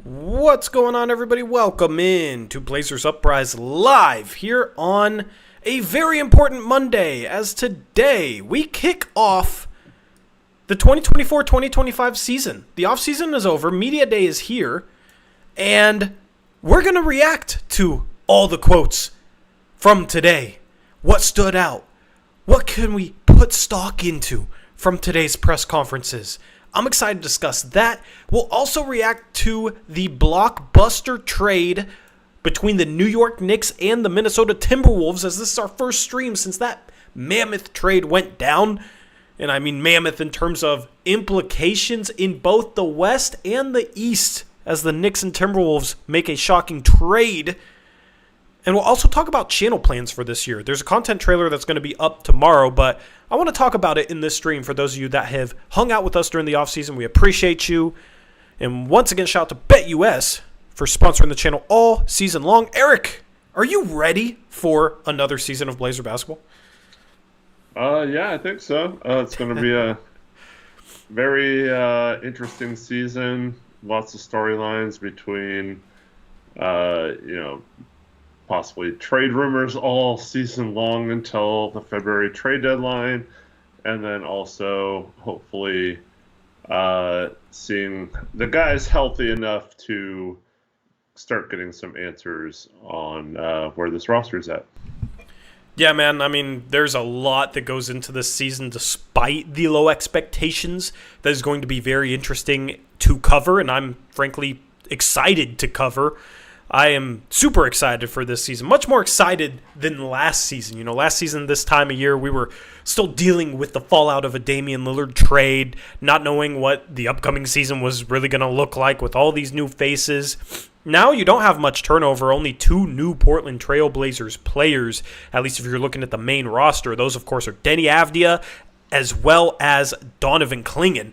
What's going on, everybody? Welcome in to Blazers Uprise live here on a very important Monday, as today we kick off the 2024-2025 season. The offseason is over, Media Day is here, and we're going to react to all the quotes from today. What stood out? What can we put stock into from today's press conferences? I'm excited to discuss that. We'll also react to the blockbuster trade between the New York Knicks and the Minnesota Timberwolves, as this is our first stream since that mammoth trade went down. And I mean mammoth in terms of implications in both the West and the East, as the Knicks and Timberwolves make a shocking trade. And we'll also talk about channel plans for this year. There's a content trailer that's going to be up tomorrow, but I want to talk about it in this stream for those of you that have hung out with us during the offseason. We appreciate you. And once again, shout out to BetUS for sponsoring the channel all season long. Eric, are you ready for another season of Blazer basketball? Yeah, I think so. It's going to be a very interesting season. Lots of storylines between, possibly trade rumors all season long until the February trade deadline, and then also hopefully seeing the guys healthy enough to start getting some answers on where this roster is at. Yeah, man, I mean, there's a lot that goes into this season despite the low expectations that is going to be very interesting to cover, and I'm frankly excited to cover. I am super excited for this season, much more excited than last season. Last season, this time of year, we were still dealing with the fallout of a Damian Lillard trade, not knowing what the upcoming season was really going to look like with all these new faces. Now you don't have much turnover, only two new Portland Trail Blazers players, at least if you're looking at the main roster. Those, of course, are Denny Avdia as well as Donovan Clingan.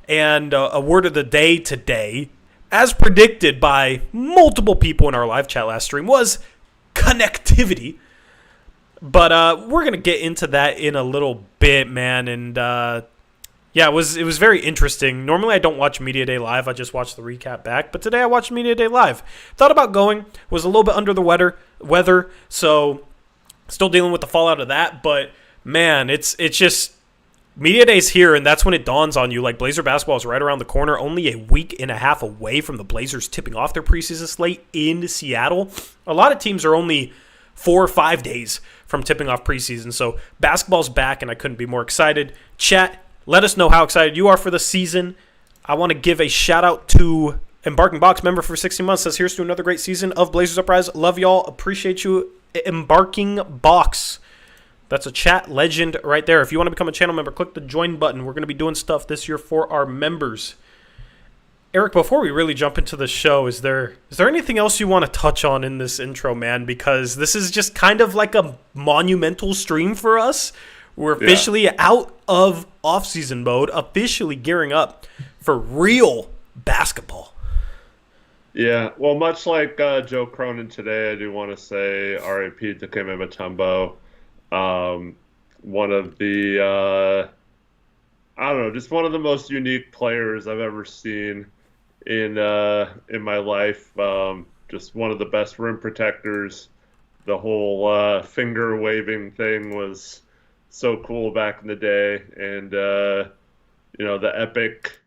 And a word of the day today, as predicted by multiple people in our live chat last stream, was connectivity. But we're going to get into that in a little bit, man. And yeah, it was very interesting. Normally I don't watch Media Day live. I just watch the recap back. But today I watched Media Day live. Thought about going. Was a little bit under the weather. So still dealing with the fallout of that. But, man, it's just Media Day's here, and that's when it dawns on you, like, Blazer basketball is right around the corner, only a week and a half away from the Blazers tipping off their preseason slate in Seattle. A lot of teams are only 4 or 5 days from tipping off preseason, so basketball's back, and I couldn't be more excited. Chat, let us know how excited you are for the season. I want to give a shout-out to Embarking Box, member for 16 months, says, here's to another great season of Blazers Uprise. Love y'all. Appreciate you, Embarking Box. That's a chat legend right there. If you want to become a channel member, click the join button. We're going to be doing stuff this year for our members. Eric, before we really jump into the show, is there anything else you want to touch on in this intro, man? Because this is just kind of like a monumental stream for us. We're officially out of off-season mode, officially gearing up for real basketball. Yeah, well, much like Joe Cronin today, I do want to say R.I.P. to Dikembe Mutombo. One of the, just one of the most unique players I've ever seen in my life. Just one of the best rim protectors. The whole finger waving thing was so cool back in the day. And, the epic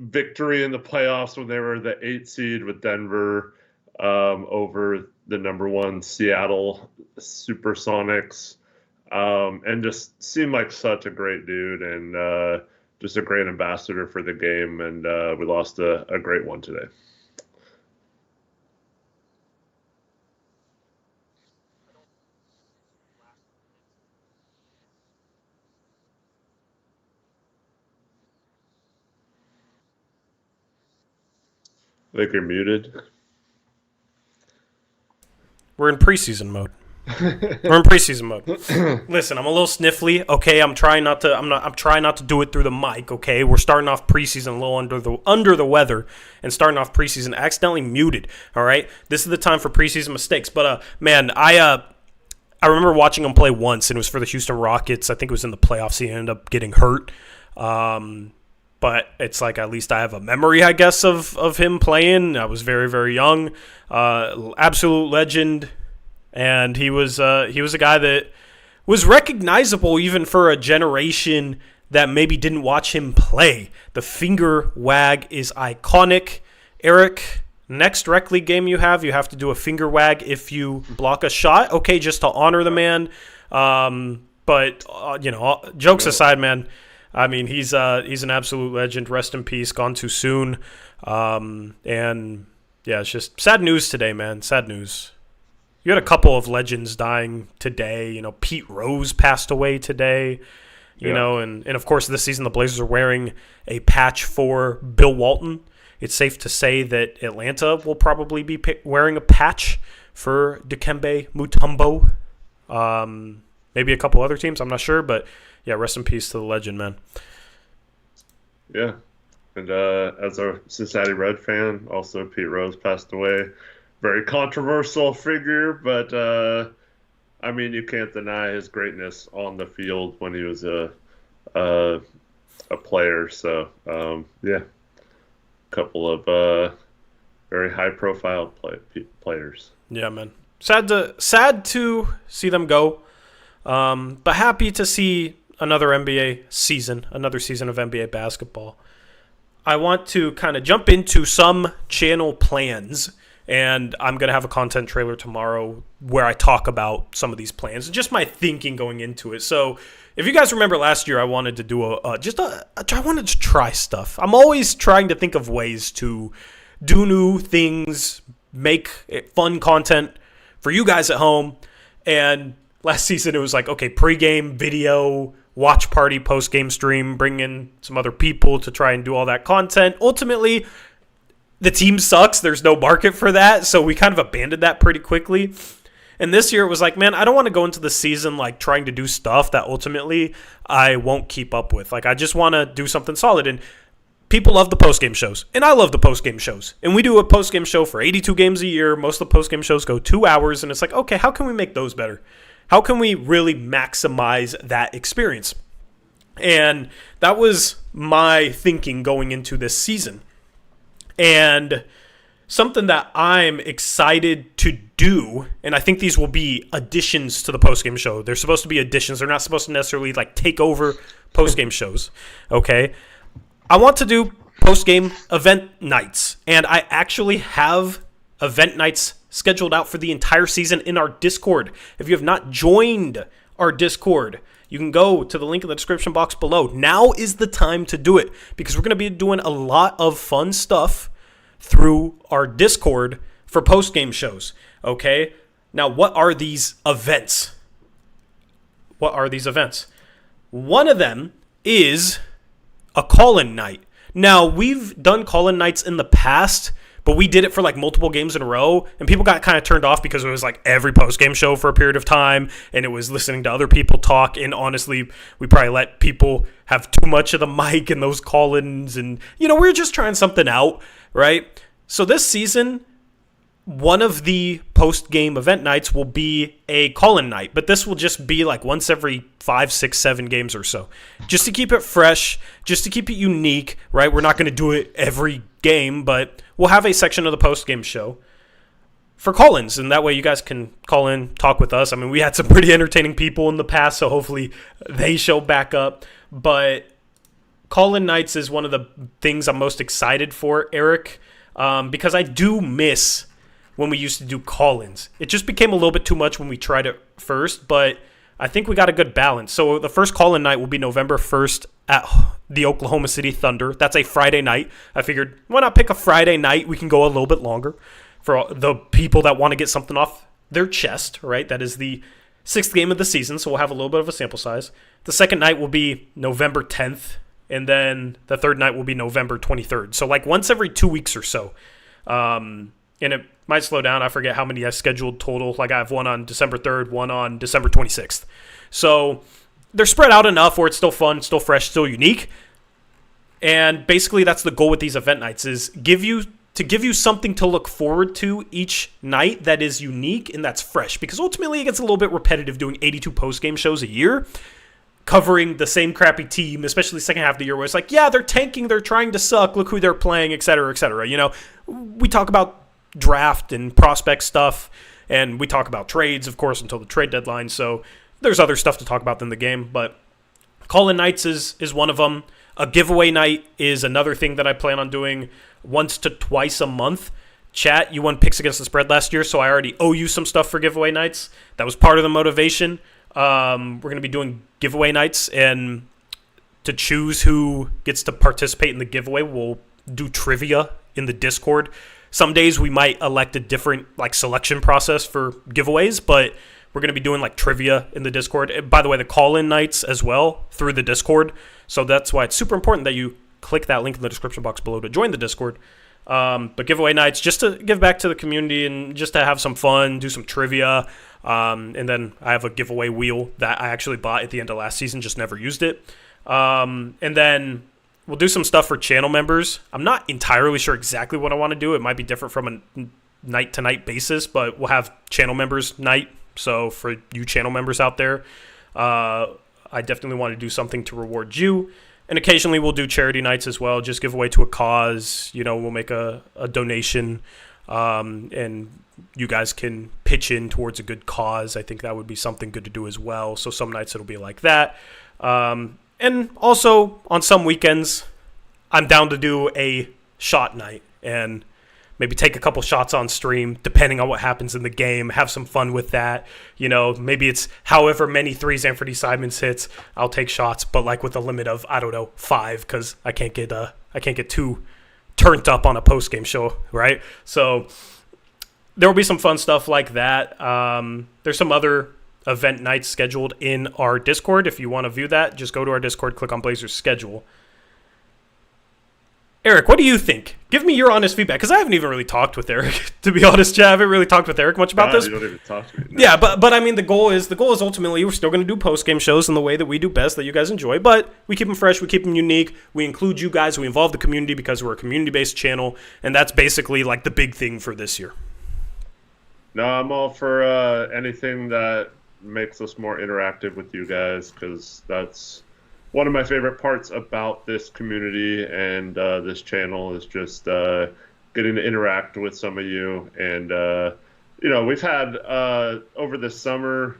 victory in the playoffs when they were the 8 seed with Denver over the number 1 Seattle Supersonics, and just seemed like such a great dude and just a great ambassador for the game. And we lost a great one today. I think you're muted. We're in preseason mode. Listen, I'm a little sniffly, okay? I'm trying not to do it through the mic, okay? We're starting off preseason a little under the weather and starting off preseason accidentally muted, all right? This is the time for preseason mistakes. But man, I remember watching him play once, and it was for the Houston Rockets. I think it was in the playoffs. He ended up getting hurt. but it's like at least I have a memory, I guess, of him playing. I was very, very young. Absolute legend. And he was a guy that was recognizable even for a generation that maybe didn't watch him play. The finger wag is iconic. Eric, next rec league game you have to do a finger wag if you block a shot. Okay, just to honor the man. But jokes aside, man, I mean, he's an absolute legend. Rest in peace. Gone too soon. And yeah, it's just sad news today, man. Sad news. You had a couple of legends dying today. Pete Rose passed away today. And of course this season the Blazers are wearing a patch for Bill Walton. It's safe to say that Atlanta will probably be wearing a patch for Dikembe Mutombo. Maybe a couple other teams, I'm not sure, but yeah, rest in peace to the legend, man. Yeah, and as a Cincinnati Red fan, also Pete Rose passed away. Very controversial figure, but I mean, you can't deny his greatness on the field when he was a player. So yeah, a couple of very high-profile players. Yeah, man. Sad to see them go, but happy to see another season of NBA basketball. I want to kind of jump into some channel plans. And I'm going to have a content trailer tomorrow where I talk about some of these plans and just my thinking going into it. So if you guys remember last year, I wanted to do I wanted to try stuff. I'm always trying to think of ways to do new things, make fun content for you guys at home. And last season it was like, okay, pregame video, watch party, post-game stream, bring in some other people to try and do all that content. Ultimately, the team sucks. There's no market for that. So we kind of abandoned that pretty quickly. And this year it was like, man, I don't want to go into the season like trying to do stuff that ultimately I won't keep up with. Like I just want to do something solid. And people love the post-game shows. And I love the post-game shows. And we do a post-game show for 82 games a year. Most of the post-game shows go 2 hours. And it's like, okay, how can we make those better? How can we really maximize that experience? And that was my thinking going into this season. And something that I'm excited to do, and I think these will be additions to the postgame show. They're supposed to be additions. They're not supposed to necessarily like take over postgame shows, okay? I want to do postgame event nights, and I actually have event nights scheduled out for the entire season in our Discord. If you have not joined our Discord, you can go to the link in the description box below. Now is the time to do it because we're going to be doing a lot of fun stuff through our Discord for post-game shows, okay? Now, what are these events? One of them is a call-in night. Now, we've done call-in nights in the past, but we did it for like multiple games in a row, and people got kind of turned off because it was like every post-game show for a period of time, and it was listening to other people talk, and honestly, we probably let people have too much of the mic in those call-ins, and, we were just trying something out, right? So this season, one of the post-game event nights will be a call-in night, but this will just be like once every 5, 6, 7 games or so, just to keep it fresh, just to keep it unique, right? We're not going to do it every game, but we'll have a section of the post-game show for call-ins, and that way you guys can call in, talk with us. I mean, we had some pretty entertaining people in the past, so hopefully they show back up, but call-in nights is one of the things I'm most excited for, Eric, because I do miss when we used to do call-ins. It just became a little bit too much when we tried it first, but I think we got a good balance. So the first call-in night will be November 1st at the Oklahoma City Thunder. That's a Friday night. I figured, why not pick a Friday night? We can go a little bit longer for the people that want to get something off their chest, right? That is the 6th game of the season, so we'll have a little bit of a sample size. The second night will be November 10th, and then the third night will be November 23rd. So like once every 2 weeks or so. And it might slow down. I forget how many I scheduled total. Like I have one on December 3rd, one on December 26th. So they're spread out enough where it's still fun, still fresh, still unique. And basically that's the goal with these event nights is give you something to look forward to each night that is unique and that's fresh. Because ultimately it gets a little bit repetitive doing 82 post-game shows a year. covering the same crappy team, especially second half of the year, where it's like, yeah, they're tanking, they're trying to suck, look who they're playing, et cetera, et cetera. You know, we talk about draft and prospect stuff, and we talk about trades, of course, until the trade deadline. So there's other stuff to talk about than the game, but call-in nights is one of them. A giveaway night is another thing that I plan on doing once to twice a month. Chat, you won picks against the spread last year, so I already owe you some stuff for giveaway nights. That was part of the motivation. We're going to be doing giveaway nights, and to choose who gets to participate in the giveaway, we'll do trivia in the Discord. Some days we might elect a different selection process for giveaways, but we're going to be doing trivia in the Discord. And by the way, the call-in nights as well through the Discord. So that's why it's super important that you click that link in the description box below to join the Discord. But giveaway nights, just to give back to the community and just to have some fun, do some trivia. And then I have a giveaway wheel that I actually bought at the end of last season, just never used it. And then we'll do some stuff for channel members. I'm not entirely sure exactly what I want to do. It might be different from a night-to-night basis, but we'll have channel members night. So for you channel members out there, I definitely want to do something to reward you. And occasionally we'll do charity nights as well, just give away to a cause. You know, we'll make a donation, and you guys can pitch in towards a good cause. I think that would be something good to do as well. So some nights it'll be like that. And also on some weekends, I'm down to do a shot night and maybe take a couple shots on stream, depending on what happens in the game. Have some fun with that. You know, maybe it's however many threes Anthony Simons hits, I'll take shots, but with a limit of 5, because I can't get too turned up on a post game show, right? So there will be some fun stuff like that. There's some other event nights scheduled in our Discord. If you want to view that, just go to our Discord, click on Blazers schedule. Eric, what do you think? Give me your honest feedback, because I haven't even really talked with Eric, to be honest. Yeah, I haven't really talked with Eric much about this. You don't even talk to me. No. Yeah, but I mean, the goal is ultimately we're still going to do post-game shows in the way that we do best, that you guys enjoy, but we keep them fresh, we keep them unique, we include you guys, we involve the community because we're a community-based channel, and that's basically the big thing for this year. No, I'm all for anything that makes us more interactive with you guys, because that's one of my favorite parts about this community and this channel is just getting to interact with some of you. And, we've had over the summer,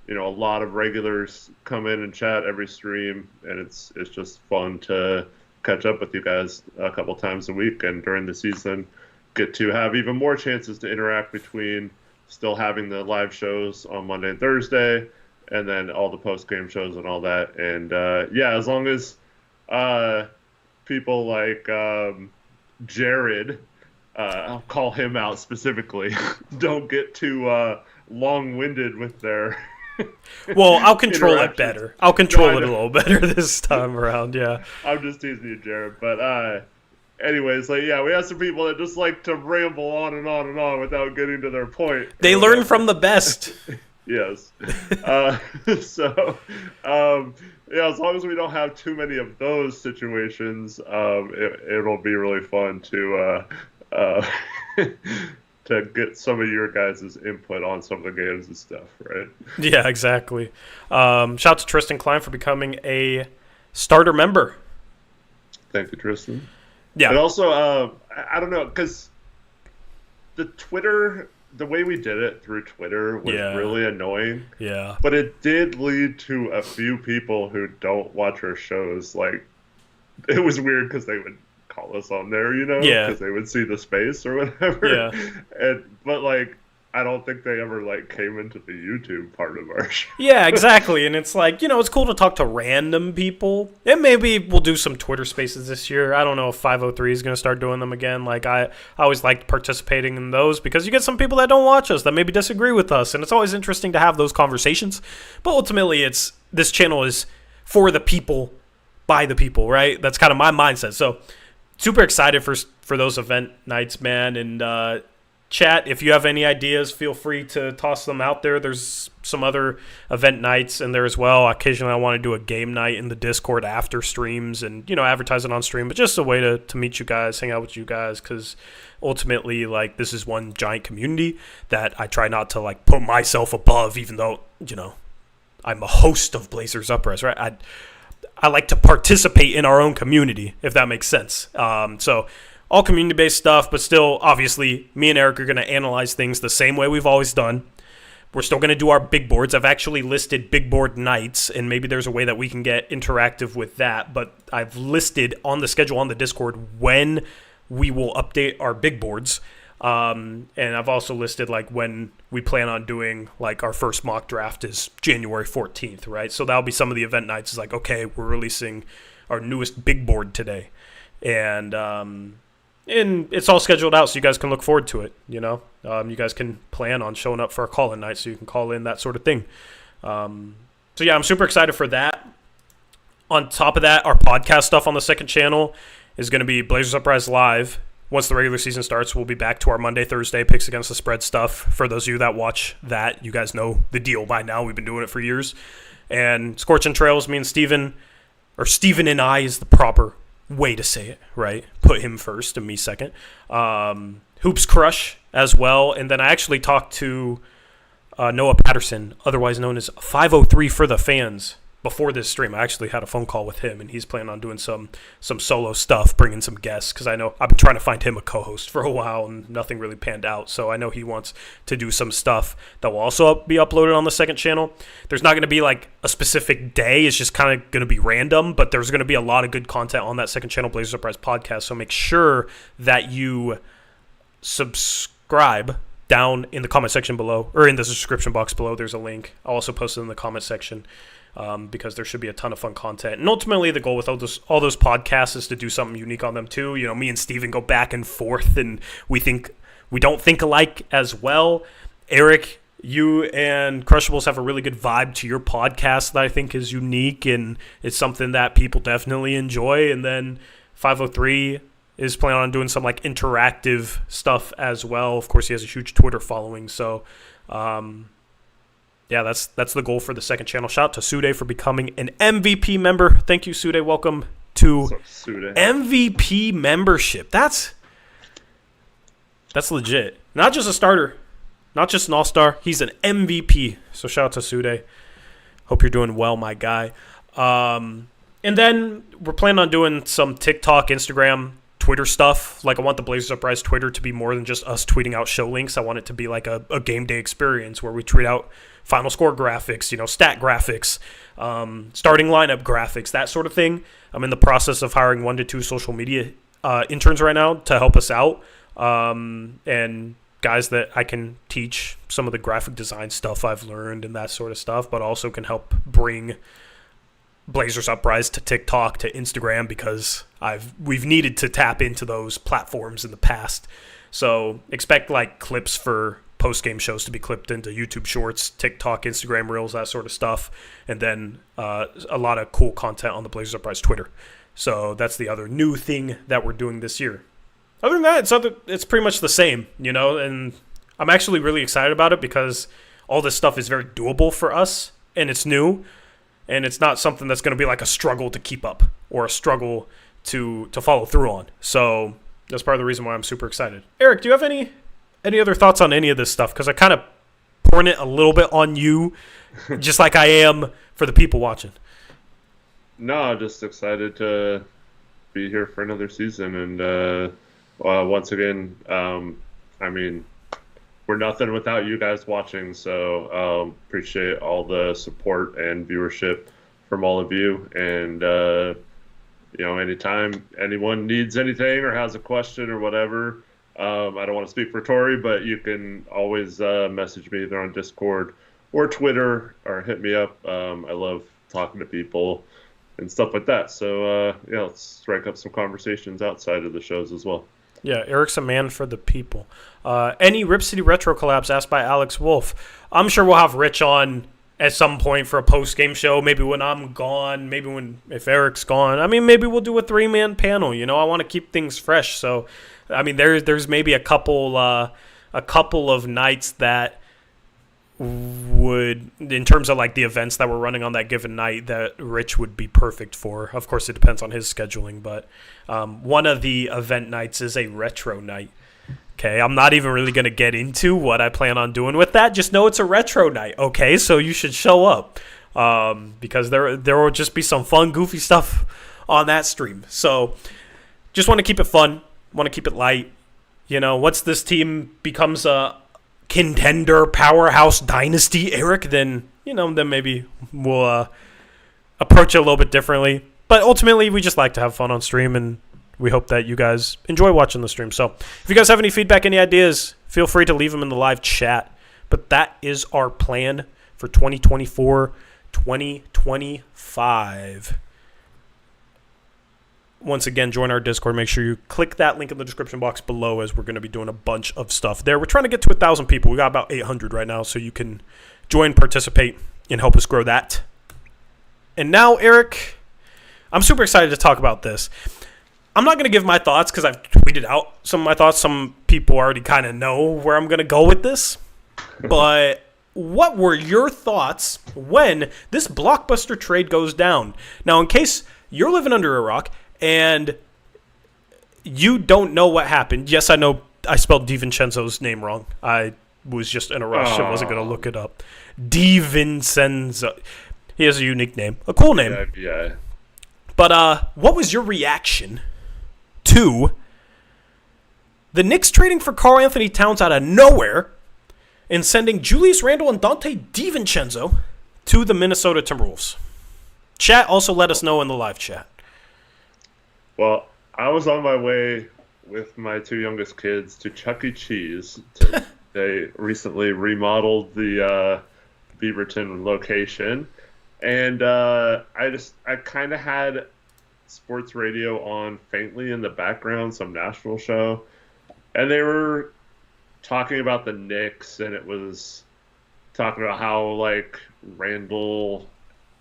a lot of regulars come in and chat every stream, and it's just fun to catch up with you guys a couple times a week. And during the season, get to have even more chances to interact between still having the live shows on Monday and Thursday, and then all the post-game shows and all that. And, as long as people like Jared, I'll call him out specifically, don't get too long-winded with their Well, I'll control it better. I'll control it a little better this time around, yeah. I'm just teasing you, Jared. But anyways, we have some people that just like to ramble on and on and on without getting to their point. They learn from the best. Yes. As long as we don't have too many of those situations, it'll be really fun to to get some of your guys' input on some of the games and stuff, right? Yeah, exactly. Shout out to Tristan Klein for becoming a starter member. Thank you, Tristan. Yeah. And also, I don't know, because the way we did it through Twitter was really annoying. Yeah. But it did lead to a few people who don't watch our shows. It was weird because they would call us on there, Yeah. because they would see the space or whatever. Yeah. But I don't think they ever came into the YouTube part of our show. Yeah, exactly. And it's it's cool to talk to random people. And maybe we'll do some Twitter spaces this year. I don't know if 503 is going to start doing them again. I always liked participating in those because you get some people that don't watch us that maybe disagree with us. And it's always interesting to have those conversations. But ultimately, this channel is for the people, by the people, right? That's kind of my mindset. So super excited for those event nights, man. And chat, if you have any ideas, feel free to toss them out there. There's some other event nights in there as well. Occasionally I want to do a game night in the Discord after streams and, advertise it on stream, but just a way to meet you guys, hang out with you guys, because ultimately, this is one giant community that I try not to, put myself above, even though, I'm a host of Blazers Uprise, right? I like to participate in our own community, if that makes sense. So all community-based stuff, but still, obviously, me and Eric are going to analyze things the same way we've always done. We're still going to do our big boards. I've actually listed big board nights, and maybe there's a way that we can get interactive with that. But I've listed on the schedule on the Discord when we will update our big boards. And I've also listed like when we plan on doing like our first mock draft is January 14th, right? So that'll be some of the event nights. It's like, okay, we're releasing our newest big board today. And it's all scheduled out so you guys can look forward to it, you know? You guys can plan on showing up for a call-in night so you can call in, that sort of thing. So yeah, I'm super excited for that. On top of that, our podcast stuff on the second channel is going to be Blazers Uprise Live. Once the regular season starts, we'll be back to our Monday, Thursday picks against the spread stuff. For those of you that watch that, you guys know the deal by now. We've been doing it for years. And Scorching Trails, me and Steven, or Steven and I is the proper way to say it, right? Put him first and me second. Hoops Crush as well. And then I actually talked to Noah Patterson, otherwise known as 503 for the fans. Before this stream, I actually had a phone call with him, and he's planning on doing some solo stuff, bringing some guests, because I know I've been trying to find him a co-host for a while, and nothing really panned out. So I know he wants to do some stuff that will also be uploaded on the second channel. There's not going to be like a specific day. It's just kind of going to be random, but there's going to be a lot of good content on that second channel, Blazers Uprise Podcast. So make sure that you subscribe down in the comment section below, or in the description box below. There's a link. I'll also post it in the comment section. Because there should be a ton of fun content. And ultimately, the goal with all those podcasts is to do something unique on them, too. You know, me and Steven go back and forth, and we don't think alike as well. Eric, you and Crushables have a really good vibe to your podcast that I think is unique, and it's something that people definitely enjoy. And then 503 is planning on doing some, like, interactive stuff as well. Of course, he has a huge Twitter following, so... yeah, that's the goal for the second channel. Shout out to Sude for becoming an MVP member. Thank you, Sude. Welcome to MVP membership. That's legit. Not just a starter, not just an all-star. He's an MVP. So shout out to Sude. Hope you're doing well, my guy. And then we're planning on doing some TikTok, Instagram, Twitter stuff. Like, I want the Blazers Uprise Twitter to be more than just us tweeting out show links. I want it to be like a game day experience where we tweet out final score graphics, you know, stat graphics, starting lineup graphics, that sort of thing. I'm in the process of hiring 1 to 2 social media interns right now to help us out, and guys that I can teach some of the graphic design stuff I've learned and that sort of stuff, but also can help bring Blazers Uprise to TikTok, to Instagram, because we've needed to tap into those platforms in the past. So expect like clips for post-game shows to be clipped into YouTube Shorts, TikTok, Instagram Reels, that sort of stuff, and then a lot of cool content on the Blazers Uprise Twitter. So that's the other new thing that we're doing this year. Other than that, it's pretty much the same, you know, and I'm actually really excited about it because all this stuff is very doable for us, and it's new, and it's not something that's going to be like a struggle to keep up or a struggle to follow through on. So that's part of the reason why I'm super excited. Eric, do you have any other thoughts on any of this stuff? Because I kind of pouring it a little bit on you, just like I am for the people watching. No, just excited to be here for another season. And once again, I mean, we're nothing without you guys watching. So appreciate all the support and viewership from all of you. And, you know, anytime anyone needs anything or has a question or whatever, I don't want to speak for Tori, but you can always message me either on Discord or Twitter or hit me up. I love talking to people and stuff like that. So, yeah, let's strike up some conversations outside of the shows as well. Yeah, Eric's a man for the people. Any Rip City Retro collabs asked by Alex Wolf. I'm sure we'll have Rich on at some point for a post-game show, maybe when I'm gone, if Eric's gone. I mean, maybe we'll do a 3-man panel, you know. I want to keep things fresh, so... I mean, there's maybe a couple of nights that would, in terms of like the events that we're running on that given night, that Rich would be perfect for. Of course, it depends on his scheduling, but one of the event nights is a retro night. Okay, I'm not even really going to get into what I plan on doing with that. Just know it's a retro night, okay? So you should show up. because there will just be some fun, goofy stuff on that stream. So just want to keep it fun, want to keep it light. Once this team becomes a contender, powerhouse dynasty, Eric, then maybe we'll approach it a little bit differently. But ultimately, we just like to have fun on stream, and we hope that you guys enjoy watching the stream. So if you guys have any feedback, any ideas, feel free to leave them in the live chat. But that is our plan for 2024-2025. Once again, join our Discord. Make sure you click that link in the description box below, as we're going to be doing a bunch of stuff there. We're trying to get to 1,000 people. We got about 800 right now, so you can join, participate, and help us grow that. And now, Eric, I'm super excited to talk about this. I'm not going to give my thoughts because I've tweeted out some of my thoughts. Some people already kind of know where I'm going to go with this. But what were your thoughts when this blockbuster trade goes down? Now, in case you're living under a rock and you don't know what happened, yes, I know I spelled DiVincenzo's name wrong. I was just in a rush. I wasn't going to look it up. DiVincenzo. He has a unique name. A cool name. Yeah. But what was your reaction to the Knicks trading for Karl Anthony Towns out of nowhere and sending Julius Randle and Dante DiVincenzo to the Minnesota Timberwolves? Chat, also let us know in the live chat. Well, I was on my way with my two youngest kids to Chuck E. Cheese. They recently remodeled the Beaverton location. And I kind of had sports radio on faintly in the background, some Nashville show. And they were talking about the Knicks, and it was talking about how, Randall,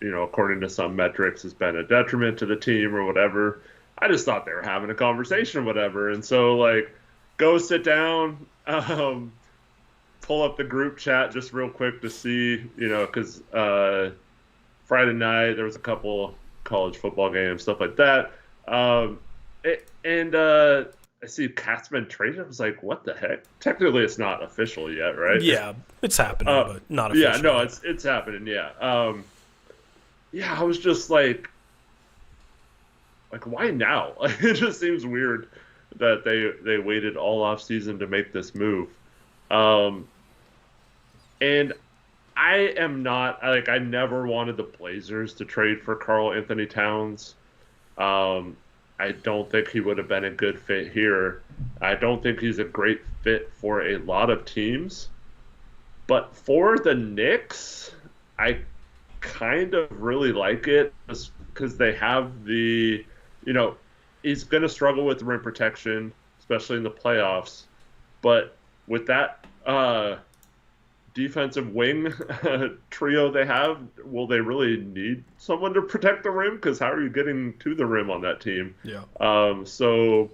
according to some metrics, has been a detriment to the team or whatever. I just thought they were having a conversation or whatever. And so, go sit down, pull up the group chat just real quick to see, because Friday night there was a couple college football games, stuff like that. I see Cat's been traded. I was like, what the heck? Technically, it's not official yet, right? Yeah, it's happening, but not official. Yeah, no, it's happening, yeah. I was just like, why now? It just seems weird that they waited all off season to make this move. And I am not, I never wanted the Blazers to trade for Karl Anthony Towns. I don't think he would have been a good fit here. I don't think he's a great fit for a lot of teams. But for the Knicks, I kind of really like it because they have the, he's going to struggle with rim protection, especially in the playoffs. But with that defensive wing trio they have, will they really need someone to protect the rim? Because how are you getting to the rim on that team? Yeah. So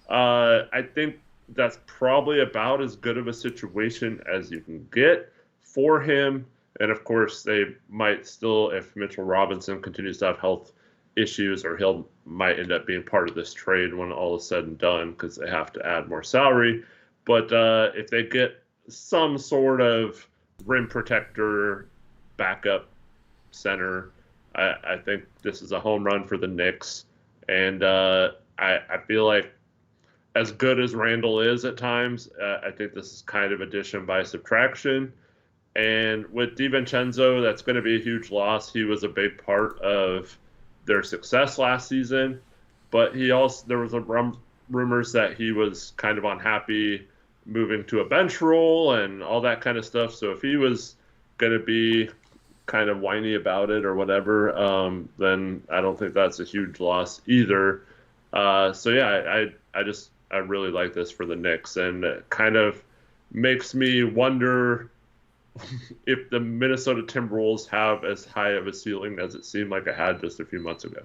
I think that's probably about as good of a situation as you can get for him. And of course, they might still, if Mitchell Robinson continues to have health issues, or might end up being part of this trade when all is said and done, because they have to add more salary. But if they get some sort of rim protector, backup center, I think this is a home run for the Knicks. And I feel like, as good as Randall is at times, I think this is kind of addition by subtraction. And with DiVincenzo, that's going to be a huge loss. He was a big part of their success last season, but there was rumors that he was kind of unhappy moving to a bench role and all that kind of stuff. So if he was going to be kind of whiny about it or whatever, then I don't think that's a huge loss either. I really like this for the Knicks, and it kind of makes me wonder if the Minnesota Timberwolves have as high of a ceiling as it seemed like it had just a few months ago.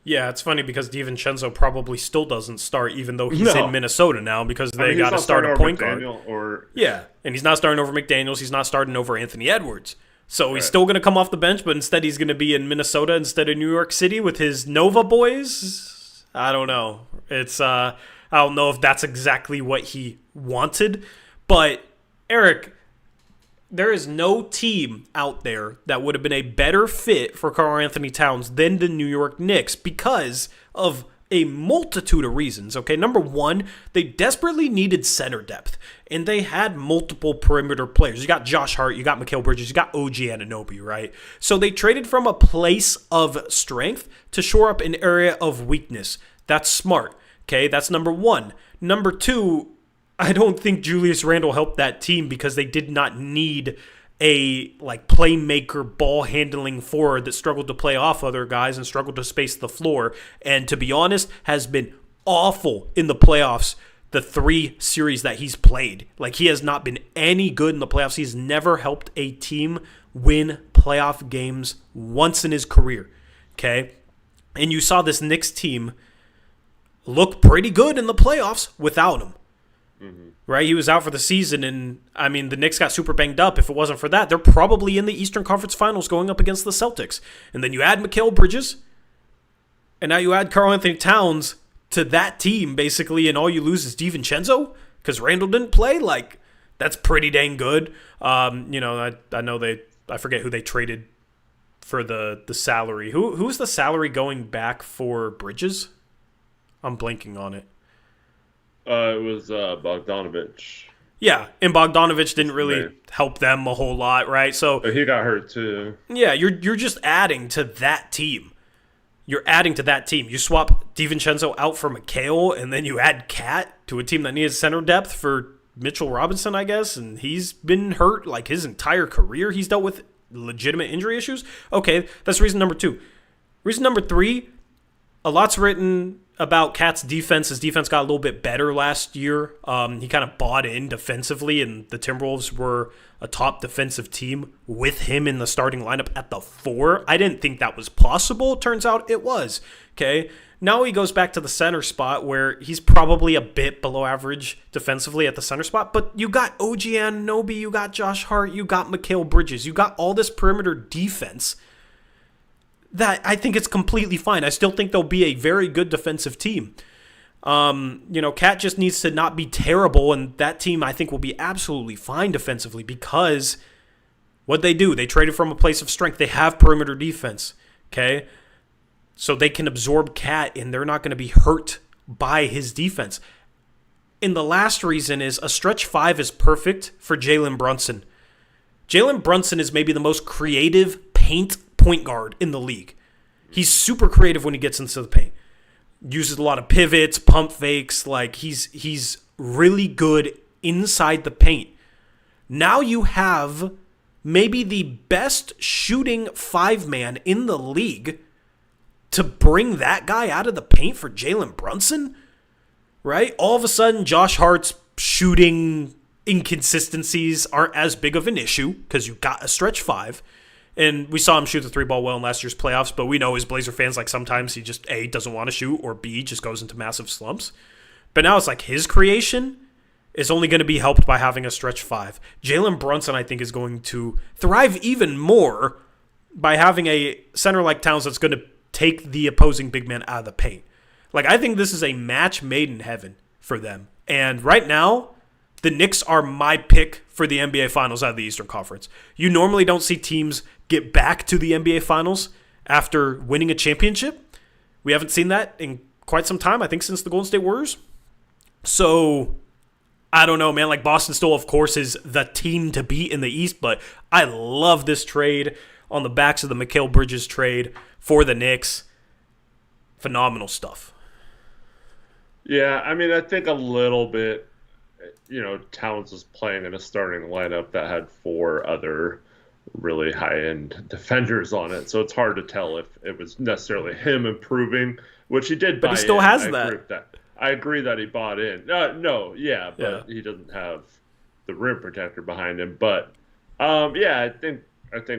Yeah, it's funny because DiVincenzo probably still doesn't start, even though he's in Minnesota now, because they got to start a point guard. Yeah, and he's not starting over McDaniels. He's not starting over Anthony Edwards. So he's still going to come off the bench, but instead he's going to be in Minnesota instead of New York City with his Nova boys. I don't know. It's I don't know if that's exactly what he wanted. But, Eric, There is no team out there that would have been a better fit for Karl Anthony Towns than the New York Knicks because of a multitude of reasons. Okay, number one, they desperately needed center depth, and they had multiple perimeter players. You got Josh Hart, you got Mikal Bridges, you got OG Anunoby, right? So they traded from a place of strength to shore up an area of weakness. That's smart. Okay, that's number one. Number two, I don't think Julius Randle helped that team because they did not need a playmaker, ball handling forward that struggled to play off other guys and struggled to space the floor. And to be honest, has been awful in the playoffs. The 3 series that he's played, he has not been any good in the playoffs. He's never helped a team win playoff games once in his career. Okay, and you saw this Knicks team look pretty good in the playoffs without him. Mm-hmm. Right, he was out for the season, and I mean the Knicks got super banged up. If it wasn't for that, they're probably in the Eastern Conference Finals going up against the Celtics. And then you add Mikal Bridges, and now you add Karl Anthony Towns to that team basically, and all you lose is DiVincenzo because Randall didn't play. That's pretty dang good. I know I forget who they traded for the salary. Who's the salary going back for Bridges? I'm blanking on it. It was Bogdanovich. Yeah, and Bogdanovich didn't really help them a whole lot, right? So he got hurt too. Yeah, you're just adding to that team. You're adding to that team. You swap DiVincenzo out for Mikal, and then you add Cat to a team that needs center depth for Mitchell Robinson, I guess, and he's been hurt his entire career. He's dealt with legitimate injury issues. Okay, that's reason number 2. Reason number 3, a lot's written about Cat's defense. His defense got a little bit better last year. He kind of bought in defensively, and the Timberwolves were a top defensive team with him in the starting lineup at the 4. I didn't think that was possible. Turns out it was. Okay, now he goes back to the center spot where he's probably a bit below average defensively at the center spot, but you got OG Anunoby, you got Josh Hart, you got Mikal Bridges, you got all this perimeter defense that I think it's completely fine. I still think they'll be a very good defensive team. Cat just needs to not be terrible, and that team I think will be absolutely fine defensively because what they do, they traded from a place of strength. They have perimeter defense, okay? So they can absorb Cat, and they're not going to be hurt by his defense. And the last reason is a stretch 5 is perfect for Jalen Brunson. Jalen Brunson is maybe the most creative paint point guard in the league. He's super creative when he gets into the paint. Uses a lot of pivots, pump fakes. He's really good inside the paint. Now you have maybe the best shooting 5-man in the league to bring that guy out of the paint for Jalen Brunson, right? All of a sudden, Josh Hart's shooting inconsistencies aren't as big of an issue because you got a stretch 5. And we saw him shoot the 3-ball well in last year's playoffs, but we know as Blazer fans, sometimes he just, A, doesn't want to shoot, or B, just goes into massive slumps. But now it's his creation is only going to be helped by having a stretch 5. Jalen Brunson, I think, is going to thrive even more by having a center like Towns that's going to take the opposing big man out of the paint. I think this is a match made in heaven for them. And right now, the Knicks are my pick for the NBA Finals out of the Eastern Conference. You normally don't see teams get back to the NBA Finals after winning a championship. We haven't seen that in quite some time, I think since the Golden State Warriors. So, I don't know, man. Boston still, of course, is the team to beat in the East, but I love this trade on the backs of the Mikal Bridges trade for the Knicks. Phenomenal stuff. Yeah, I mean, I think a little bit, Towns was playing in a starting lineup that had 4 other really high-end defenders on it, so it's hard to tell if it was necessarily him improving, which he did. But he still has that. I agree that he bought in. But he doesn't have the rim protector behind him. But I think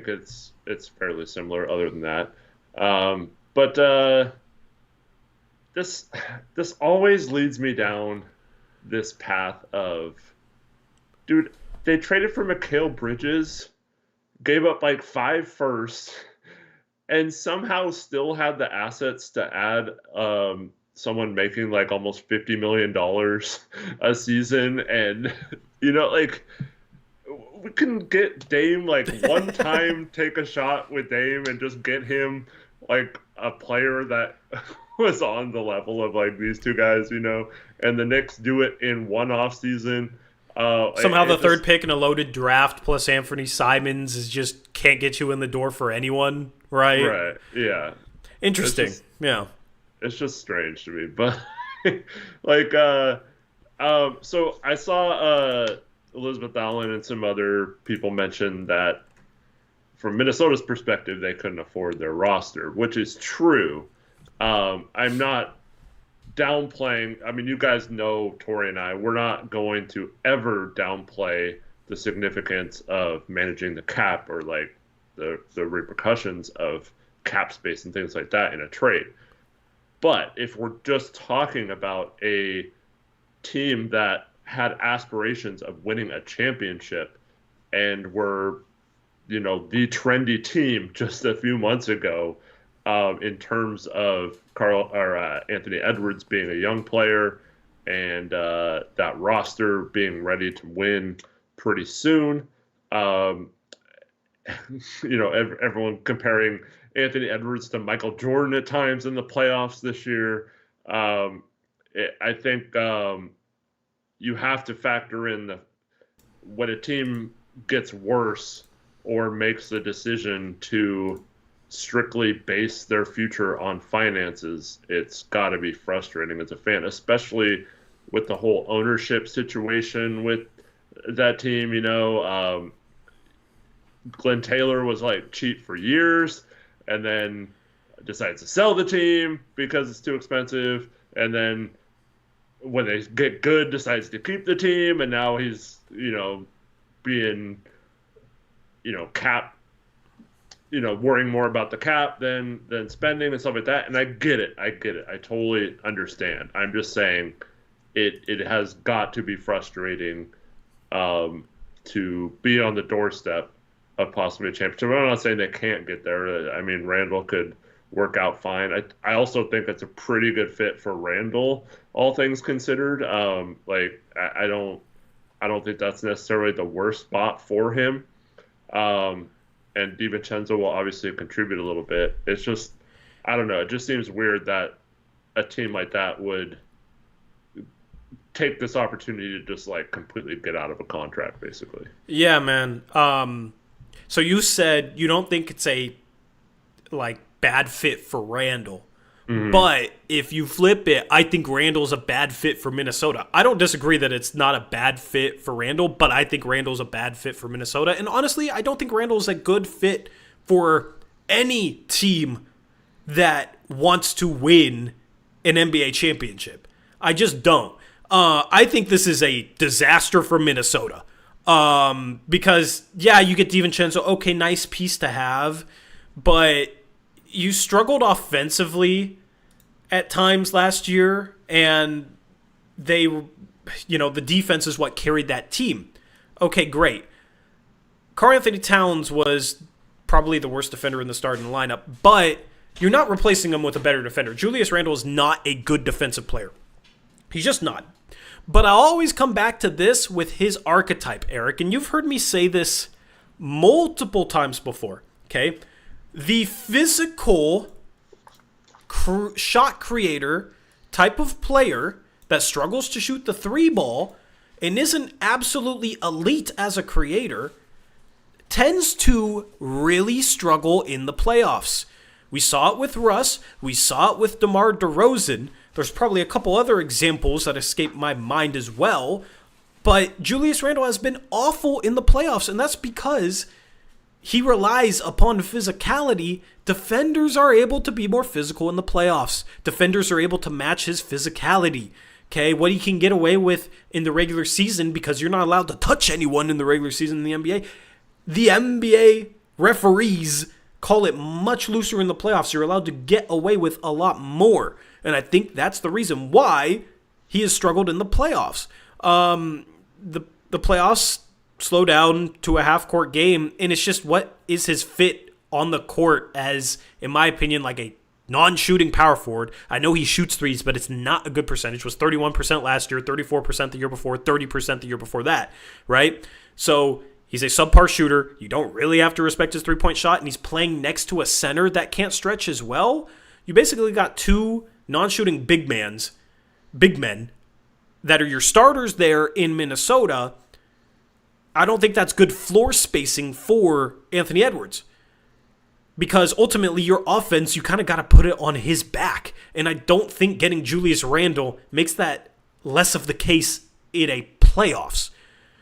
it's fairly similar. Other than that, this always leads me down this path of, dude, they traded for Mikal Bridges, gave up 5 firsts, and somehow still had the assets to add someone making almost $50 million a season. And, we can get Dame like one time, take a shot with Dame and just get him like a player that was on the level of like these two guys, and the Knicks do it in one off season. Somehow the third pick in a loaded draft plus Anthony Simons is just can't get you in the door for anyone, right? Right. Yeah. Interesting. Yeah. It's just strange to me, but like, so I saw Elizabeth Allen and some other people mention that from Minnesota's perspective, they couldn't afford their roster, which is true. I'm not downplaying. I mean, you guys know Tori and I, we're not going to ever downplay the significance of managing the cap or like the repercussions of cap space and things like that in a trade. But if we're just talking about a team that had aspirations of winning a championship and were, the trendy team just a few months ago, in terms of Anthony Edwards being a young player and that roster being ready to win pretty soon. Everyone comparing Anthony Edwards to Michael Jordan at times in the playoffs this year. I think you have to factor in when a team gets worse or makes the decision to strictly base their future on finances, it's got to be frustrating as a fan, especially with the whole ownership situation with that team. Glenn Taylor was like cheap for years and then decides to sell the team because it's too expensive. And then when they get good, decides to keep the team. And now he's, being, cap, worrying more about the cap than spending and stuff like that. And I get it. I totally understand. I'm just saying it has got to be frustrating to be on the doorstep of possibly a championship. I'm not saying they can't get there. I mean, Randall could work out fine. I also think it's a pretty good fit for Randall, all things considered. I don't think that's necessarily the worst spot for him. And DiVincenzo will obviously contribute a little bit. It's just, I don't know. It just seems weird that a team like that would take this opportunity to just like completely get out of a contract, basically. Yeah, man. So you said you don't think it's a like bad fit for Randall. Mm-hmm. But if you flip it, I think Randall's a bad fit for Minnesota. I don't disagree that it's not a bad fit for Randall, but I think Randall's a bad fit for Minnesota. And honestly, I don't think Randall's a good fit for any team that wants to win an NBA championship. I just don't. I think this is a disaster for Minnesota. Because, yeah, you get DiVincenzo. Okay, nice piece to have. But you struggled offensively at times last year, and the defense is what carried that team. Okay, great. Karl-Anthony Towns was probably the worst defender in the starting lineup, but you're not replacing him with a better defender. Julius Randle is not a good defensive player. He's just not. But I always come back to this with his archetype, Eric, and you've heard me say this multiple times before, okay? The physical shot creator type of player that struggles to shoot the three ball and isn't absolutely elite as a creator tends to really struggle in the playoffs. We saw it with Russ. We saw it with DeMar DeRozan. There's probably a couple other examples that escape my mind as well. But Julius Randle has been awful in the playoffs, and that's because he relies upon physicality. Defenders are able to be more physical in the playoffs. Defenders are able to match his physicality. Okay, what he can get away with in the regular season, because you're not allowed to touch anyone in the regular season in the NBA. The NBA referees call it much looser in the playoffs. You're allowed to get away with a lot more. And I think that's the reason why he has struggled in the playoffs. The playoffs slow down to a half-court game, and it's just what is his fit on the court as, in my opinion, like a non-shooting power forward. I know he shoots threes, but it's not a good percentage. It was 31% last year, 34% the year before, 30% the year before that, right? So He's a subpar shooter. You don't really have to respect his three-point shot, and he's playing next to a center that can't stretch as well. You basically got two non-shooting big men that are your starters there in Minnesota. I don't think that's good floor spacing for Anthony Edwards. Because ultimately, your offense, you kind of got to put it on his back. And I don't think getting Julius Randle makes that less of the case in a playoffs.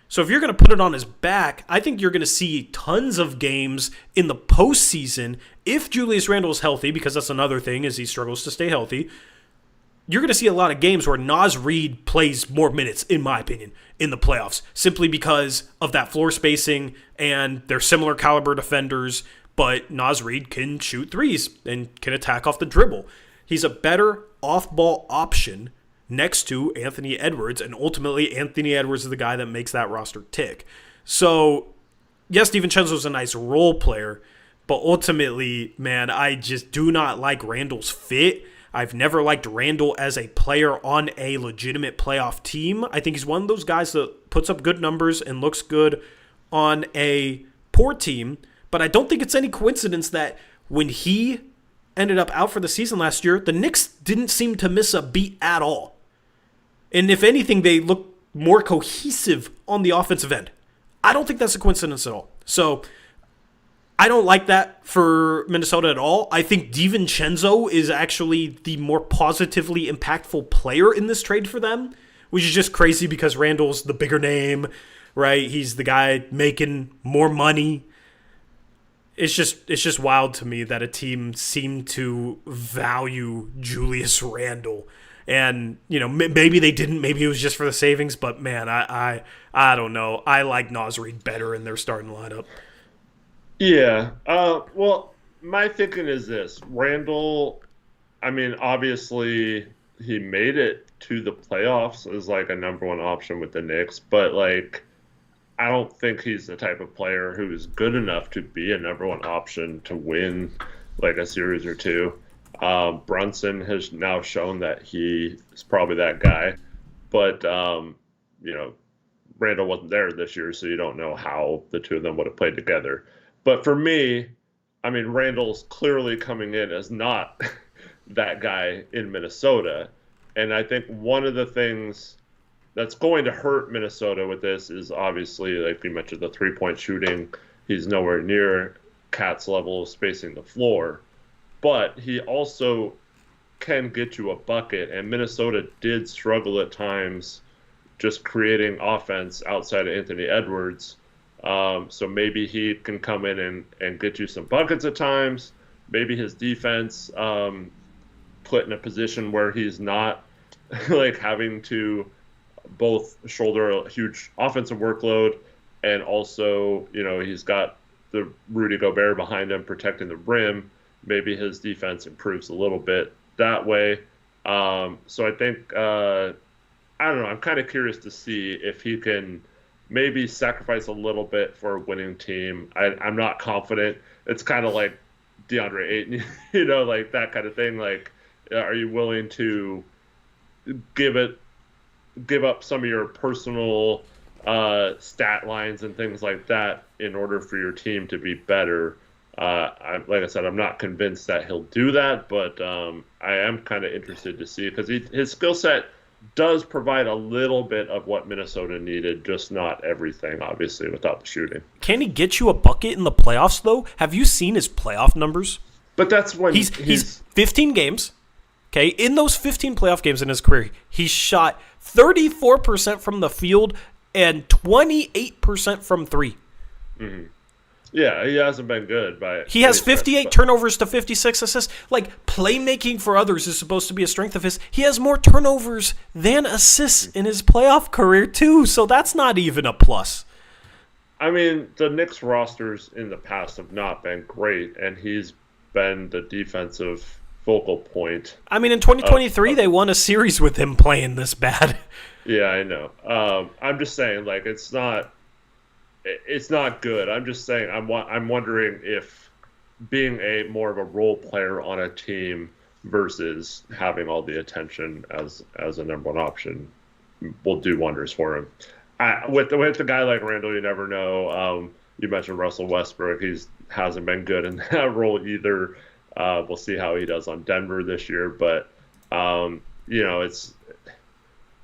So if you're going to put it on his back, I think you're going to see tons of games in the postseason if Julius Randle is healthy, because that's another thing is he struggles to stay healthy. You're going to see a lot of games where Naz Reid plays more minutes, in my opinion, in the playoffs, simply because of that floor spacing, and they're similar caliber defenders, but Naz Reid can shoot threes and can attack off the dribble. He's a better off-ball option next to Anthony Edwards, and ultimately Anthony Edwards is the guy that makes that roster tick. So, yes, DiVincenzo's a nice role player, but ultimately, man, I just do not like Randle's fit. I've never liked Randle as a player on a legitimate playoff team. I think he's one of those guys that puts up good numbers and looks good on a poor team, but I don't think it's any coincidence that when he ended up out for the season last year, the Knicks didn't seem to miss a beat at all. And if anything, they look more cohesive on the offensive end. I don't think that's a coincidence at all. So I don't like that for Minnesota at all. I think DiVincenzo is actually the more positively impactful player in this trade for them, which is just crazy because Randle's the bigger name, right? He's the guy making more money. It's just wild to me that a team seemed to value Julius Randle. And, you know, maybe they didn't. Maybe it was just for the savings. But, man, I don't know. I like Naz Reid better in their starting lineup. Yeah. Well, my thinking is this. Randle, I mean, obviously he made it to the playoffs as like a number one option with the Knicks. But, like, I don't think he's the type of player who is good enough to be a number one option to win, like, a series or two. Brunson has now shown that he is probably that guy. But, you know, Randle wasn't there this year, so you don't know how the two of them would have played together. But for me, I mean, Randle's clearly coming in as not that guy in Minnesota. And I think one of the things that's going to hurt Minnesota with this is obviously, like you mentioned, the three-point shooting. He's nowhere near Cat's level of spacing the floor. But he also can get you a bucket, and Minnesota did struggle at times just creating offense outside of Anthony Edwards. So maybe he can come in and get you some buckets at times. Maybe his defense put in a position where he's not like having to both shoulder a huge offensive workload, and also, you know, he's got the Rudy Gobert behind him protecting the rim. Maybe his defense improves a little bit that way. So I think, I don't know, I'm kind of curious to see if he can maybe sacrifice a little bit for a winning team. I'm not confident. It's kind of like DeAndre Ayton, you know, like that kind of thing. Like, are you willing to give up some of your personal stat lines and things like that in order for your team to be better? Like I said, I'm not convinced that he'll do that, but I am kind of interested to see, because his skill set does provide a little bit of what Minnesota needed, just not everything, obviously, without the shooting. Can he get you a bucket in the playoffs, though? Have you seen his playoff numbers? But that's when he's 15 games. Okay, in those 15 playoff games in his career, he shot 34% from the field and 28% from three. Mm-hmm. Yeah, he hasn't been good. He has 58 turnovers to 56 assists. Like, playmaking for others is supposed to be a strength of his. He has more turnovers than assists in his playoff career, too, so that's not even a plus. I mean, the Knicks rosters in the past have not been great, and he's been the defensive focal point. I mean, in 2023, they won a series with him playing this bad. Yeah, I know. I'm just saying, like, it's not good. I'm just saying, I'm wondering if being more of a role player on a team versus having all the attention as a number one option will do wonders for him. With a guy like Randall, you never know. You mentioned Russell Westbrook; he's hasn't been good in that role either. We'll see how he does on Denver this year, but it's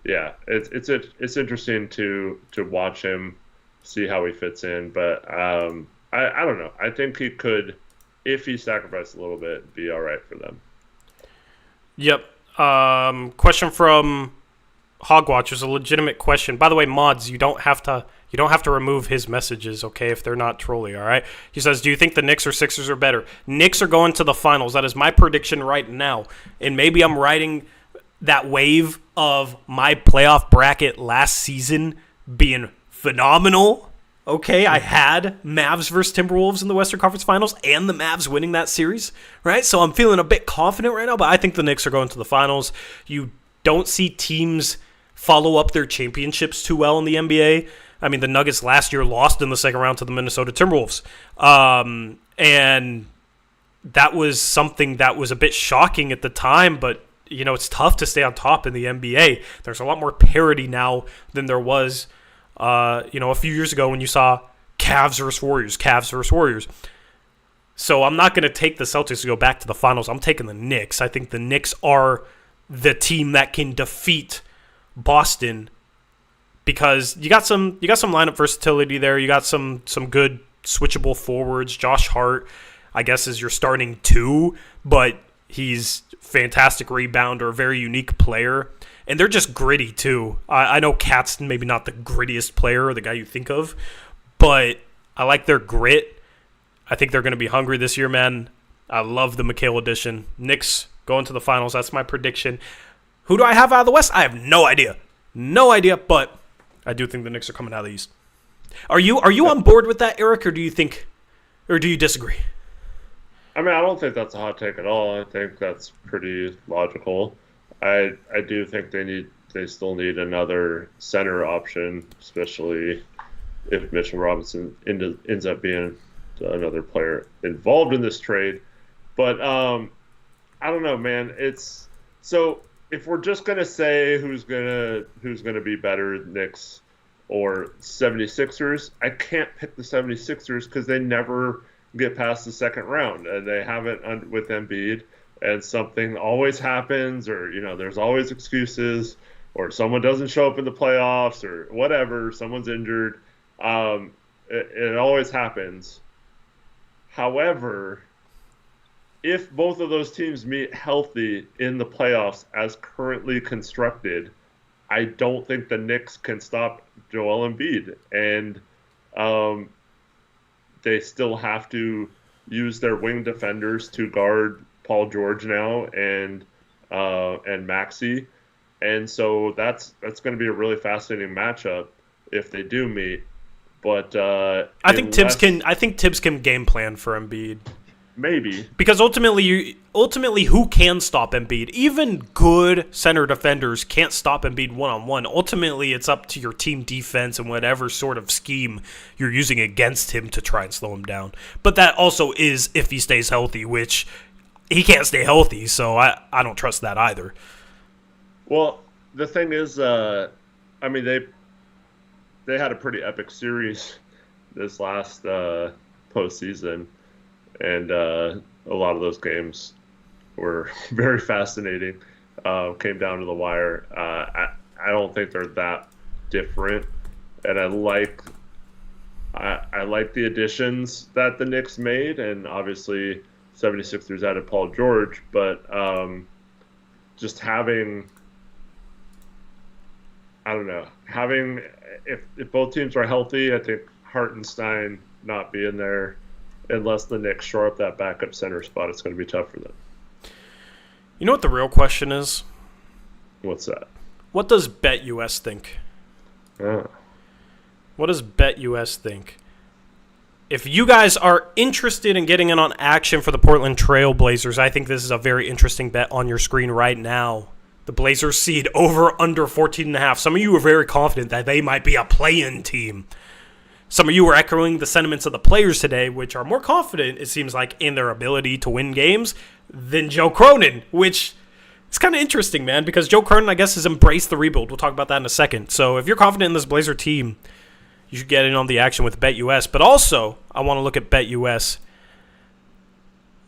it's interesting to watch him, see how he fits in. But I don't know. I think he could, if he sacrificed a little bit, be all right for them. Yep. Question from Hogwatch is a legitimate question. By the way, mods, you don't have to remove his messages, okay, if they're not trolly, all right? He says, do you think the Knicks or Sixers are better? Knicks are going to the finals. That is my prediction right now. And maybe I'm riding that wave of my playoff bracket last season being phenomenal. Okay, I had Mavs versus Timberwolves in the Western Conference Finals and the Mavs winning that series, right? So I'm feeling a bit confident right now, but I think the Knicks are going to the finals. You don't see teams follow up their championships too well in the NBA. I mean, the Nuggets last year lost in the second round to the Minnesota Timberwolves. And that was something that was a bit shocking at the time, but it's tough to stay on top in the NBA. There's a lot more parity now than there was, a few years ago when you saw Cavs versus Warriors. So I'm not going to take the Celtics to go back to the finals. I'm taking the Knicks. I think the Knicks are the team that can defeat Boston because you got some lineup versatility there. You got some good switchable forwards. Josh Hart, I guess, is your starting two, but he's fantastic rebounder, very unique player. And they're just gritty, too. I know Cat's maybe not the grittiest player or the guy you think of, but I like their grit. I think they're going to be hungry this year, man. I love the McHale addition. Knicks going to the finals. That's my prediction. Who do I have out of the West? I have no idea. But I do think the Knicks are coming out of the East. Are you on board with that, Eric, or do you disagree? I mean, I don't think that's a hot take at all. I think that's pretty logical. I do think they still need another center option, especially if Mitchell Robinson ends up being another player involved in this trade. But I don't know, man. It's so if we're just gonna say who's gonna be better, Knicks or 76ers, I can't pick the 76ers because they never get past the second round, and they haven't with Embiid. And something always happens, or there's always excuses, or someone doesn't show up in the playoffs, or whatever. Someone's injured. It always happens. However, if both of those teams meet healthy in the playoffs as currently constructed, I don't think the Knicks can stop Joel Embiid, and they still have to use their wing defenders to guard Paul George now and Maxey, and so that's going to be a really fascinating matchup if they do meet. But I think Tibbs can game plan for Embiid. Maybe because ultimately, who can stop Embiid? Even good center defenders can't stop Embiid one-on-one. Ultimately, it's up to your team defense and whatever sort of scheme you're using against him to try and slow him down. But that also is if he stays healthy, which he can't stay healthy, so I don't trust that either. Well, the thing is, I mean, they had a pretty epic series this last postseason, and a lot of those games were very fascinating. Came down to the wire. I don't think they're that different, and I like the additions that the Knicks made, and obviously 76ers added Paul George, but just having if both teams are healthy, I think Hartenstein not being there, unless the Knicks shore up that backup center spot, it's going to be tough for them. You know what the real question is? What's that? What does BetUS think? What does BetUS think? If you guys are interested in getting in on action for the Portland Trail Blazers, I think this is a very interesting bet on your screen right now. The Blazers seed over under 14.5. Some of you are very confident that they might be a play-in team. Some of you are echoing the sentiments of the players today, which are more confident, it seems like, in their ability to win games than Joe Cronin, which It's kind of interesting, man, because Joe Cronin, I guess, has embraced the rebuild. We'll talk about that in a second. So if you're confident in this Blazer team, you should get in on the action with BetUS. But also, I want to look at BetUS.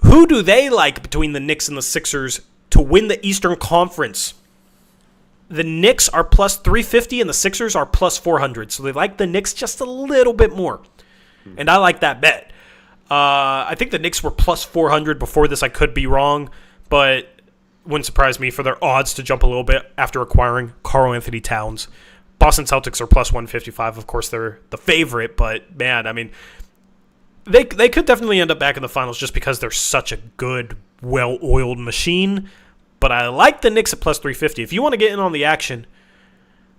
Who do they like between the Knicks and the Sixers to win the Eastern Conference? The Knicks are plus 350 and the Sixers are plus 400. So they like the Knicks just a little bit more. And I like that bet. I think the Knicks were plus 400 before this. I could be wrong, but wouldn't surprise me for their odds to jump a little bit after acquiring Karl-Anthony Towns. Boston Celtics are plus 155. Of course, they're the favorite, but man, I mean, they could definitely end up back in the finals just because they're such a good, well-oiled machine. But I like the Knicks at plus 350. If you want to get in on the action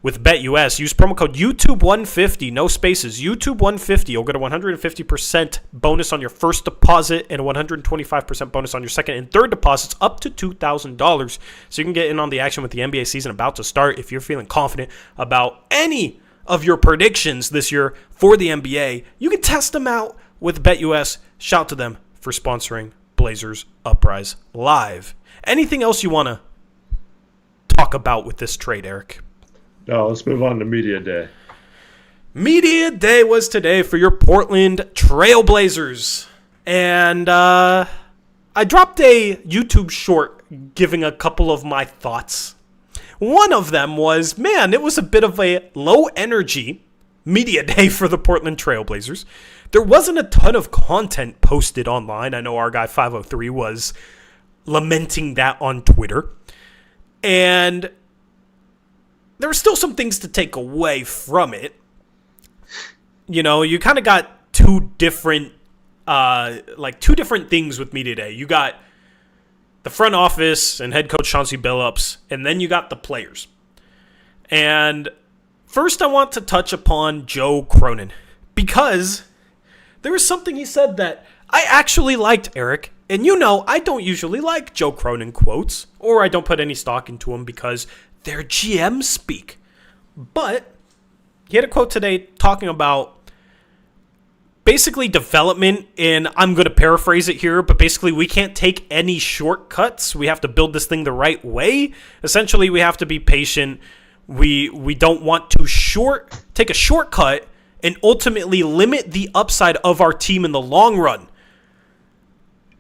with BetUS, use promo code YouTube150, no spaces, YouTube150. You'll get a 150% bonus on your first deposit and a 125% bonus on your second and third deposits up to $2,000. So you can get in on the action with the NBA season about to start. If you're feeling confident about any of your predictions this year for the NBA, you can test them out with BetUS. Shout to them for sponsoring Blazers Uprise Live. Anything else you want to talk about with this trade, Eric? No, let's move on to Media Day. Media Day was today for your Portland Trailblazers. And I dropped a YouTube short giving a couple of my thoughts. One of them was, man, it was a bit of a low-energy Media Day for the Portland Trailblazers. There wasn't a ton of content posted online. I know our guy 503 was lamenting that on Twitter. And there were still some things to take away from it. You know, you kind of got two different things with Media Day. You got the front office and head coach Chauncey Billups, and then you got the players. And first I want to touch upon Joe Cronin, because there was something he said that I actually liked, Eric. And you know, I don't usually like Joe Cronin quotes, or I don't put any stock into them because they're GM speak. But he had a quote today talking about basically development, and I'm going to paraphrase it here, but basically we can't take any shortcuts. We have to build this thing the right way. Essentially, we have to be patient. We don't want to take a shortcut and ultimately limit the upside of our team in the long run.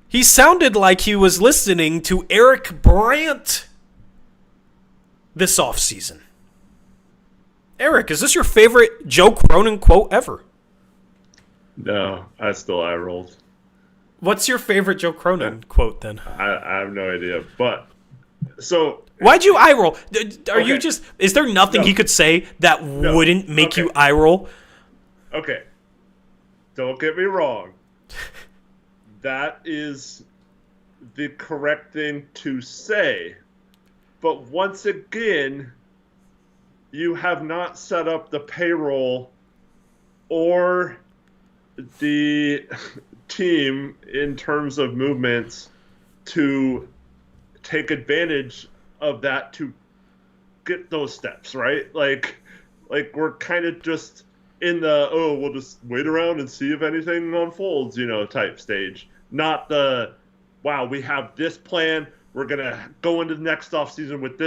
He sounded like he was listening to Eric Brandt this offseason. Eric, is this your favorite Joe Cronin quote ever? No, I rolled. What's your favorite Joe Cronin quote then? I have no idea. But, so... Why'd you eye roll? You just... Is there nothing he could say that wouldn't make you eye roll? Okay. Don't get me wrong. That is the correct thing to say. But once again, you have not set up the payroll or the team in terms of movements to take advantage of that to get those steps, right? Like we're kind of just in the, we'll just wait around and see if anything unfolds, type stage. Not the, wow, we have this plan. We're going to go into the next offseason with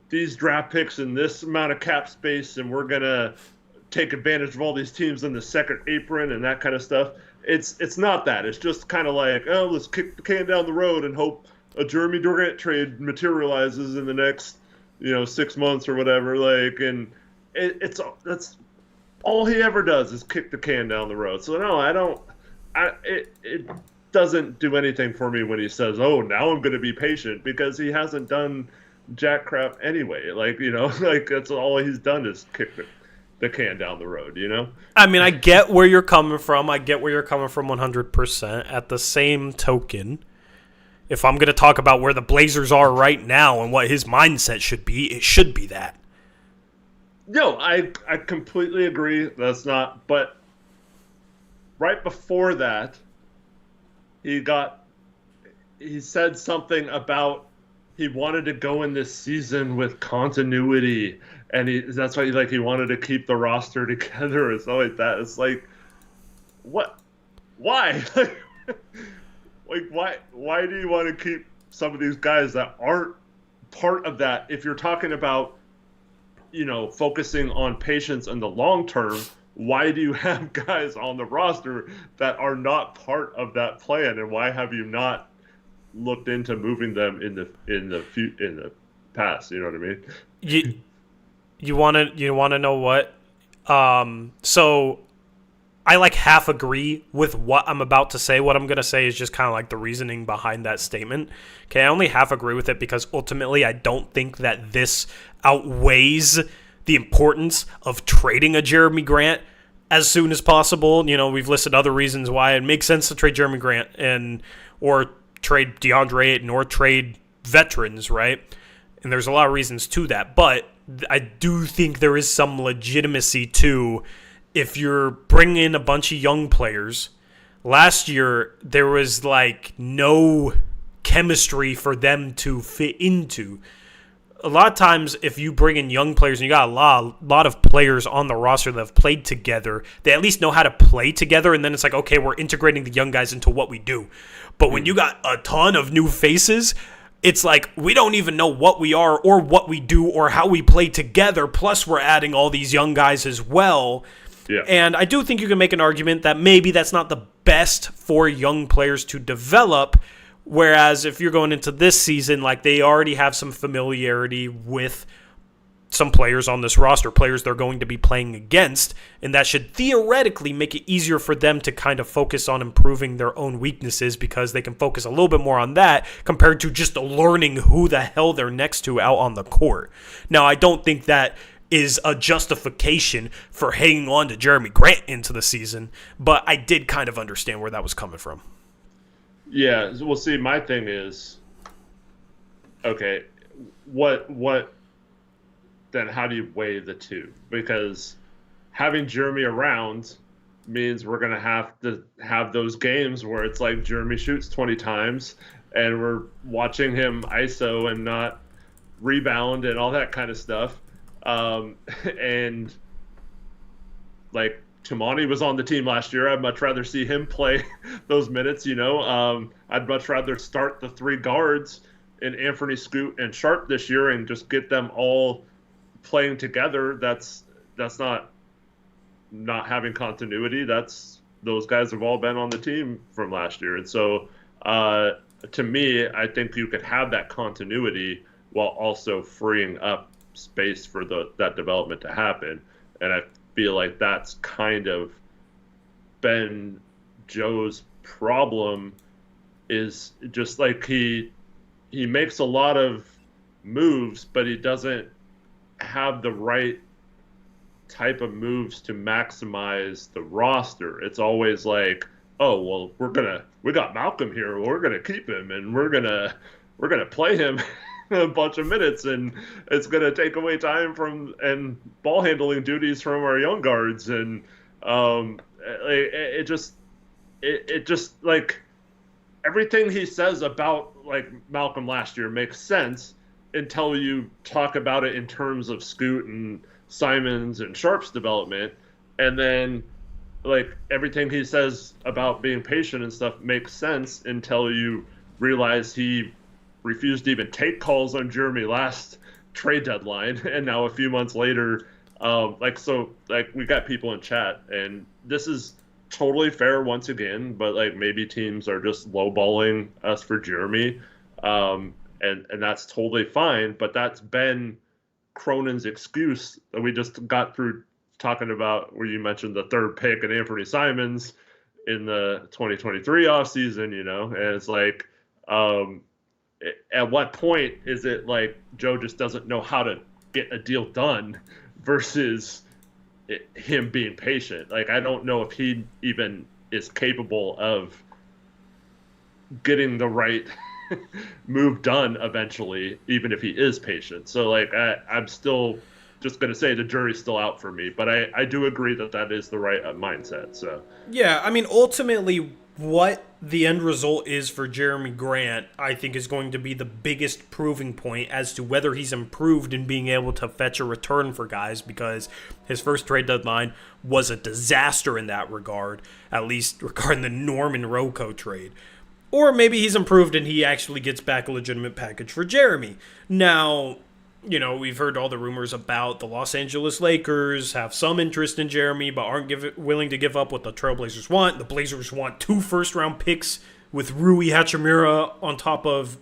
these draft picks and this amount of cap space, and we're going to take advantage of all these teams in the second apron and that kind of stuff. It's not that. It's just kind of like, let's kick the can down the road and hope a Jeremy Durant trade materializes in the next, 6 months or whatever. And that's all he ever does is kick the can down the road. So no, it doesn't do anything for me when he says, now I'm going to be patient, because he hasn't done jack crap anyway. That's all he's done is kick the can down the road, I mean, I get where you're coming from. 100%. At the same token, if I'm going to talk about where the Blazers are right now and what his mindset should be, it should be that. No, I completely agree. That's not, but right before that, he said something about he wanted to go in this season with continuity, and that's why he wanted to keep the roster together or something like that. It's like, what? Why? Why do you want to keep some of these guys that aren't part of that, if you're talking about, focusing on patience in the long term, why do you have guys on the roster that are not part of that plan, and why have you not looked into moving them in the past? You know what I mean? You want to know what? So I like half agree with what I'm about to say. What I'm going to say is just kind of like the reasoning behind that statement. Okay, I only half agree with it because ultimately I don't think that this outweighs the importance of trading a Jeremy Grant as soon as possible. We've listed other reasons why it makes sense to trade Jeremy Grant or trade DeAndre Ayton or trade veterans, right? And there's a lot of reasons to that, but I do think there is some legitimacy to if you're bringing in a bunch of young players. Last year, there was no chemistry for them to fit into. A lot of times, if you bring in young players and you got a lot of players on the roster that have played together, they at least know how to play together, and then it's okay, we're integrating the young guys into what we do. But when you got a ton of new faces, it's we don't even know what we are or what we do or how we play together, plus we're adding all these young guys as well. Yeah. And I do think you can make an argument that maybe that's not the best for young players to develop, whereas if you're going into this season, they already have some familiarity with some players on this roster, players they're going to be playing against, and that should theoretically make it easier for them to kind of focus on improving their own weaknesses because they can focus a little bit more on that compared to just learning who the hell they're next to out on the court. Now, I don't think that is a justification for hanging on to Jeremy Grant into the season, but I did kind of understand where that was coming from. Yeah, well, see, my thing is, okay, what then how do you weigh the two? Because having Jeremy around means we're going to have to have those games where it's Jeremy shoots 20 times and we're watching him ISO and not rebound and all that kind of stuff. And Tumani was on the team last year. I'd much rather see him play those minutes, I'd much rather start the three guards in Anthony, Scoot, and Sharp this year and just get them all playing together. That's not having continuity. Those guys have all been on the team from last year. And so to me, I think you could have that continuity while also freeing up space for that development to happen. And I feel like that's kind of been Joe's problem, is just he makes a lot of moves, but he doesn't have the right type of moves to maximize the roster. It's always oh, well, we got Malcolm here, we're gonna keep him, and we're gonna play him a bunch of minutes, and it's gonna take away time from and ball handling duties from our young guards, and it just everything he says about Malcolm last year makes sense until you talk about it in terms of Scoot and Simons and Sharp's development, and then everything he says about being patient and stuff makes sense until you realize he refused to even take calls on Jeremy last trade deadline, and now a few months later, we got people in chat, and this is totally fair once again, but maybe teams are just lowballing us for Jeremy, and that's totally fine. But that's been Cronin's excuse that we just got through talking about, where you mentioned the third pick and Anthony Simons in the 2023 offseason, and it's at what point is it Joe just doesn't know how to get a deal done versus him being patient? I don't know if he even is capable of getting the right move done eventually, even if he is patient. So I'm still just going to say the jury's still out for me, but I do agree that is the right mindset. So yeah, I mean, ultimately what the end result is for Jeremy Grant, I think, is going to be the biggest proving point as to whether he's improved in being able to fetch a return for guys, because his first trade deadline was a disaster in that regard, at least regarding the Norman Rocco trade. Or maybe he's improved and he actually gets back a legitimate package for Jeremy. Now, we've heard all the rumors about the Los Angeles Lakers have some interest in Jeremy, but aren't willing to give up what the Trailblazers want. The Blazers want 2 first-round picks with Rui Hachimura on top of,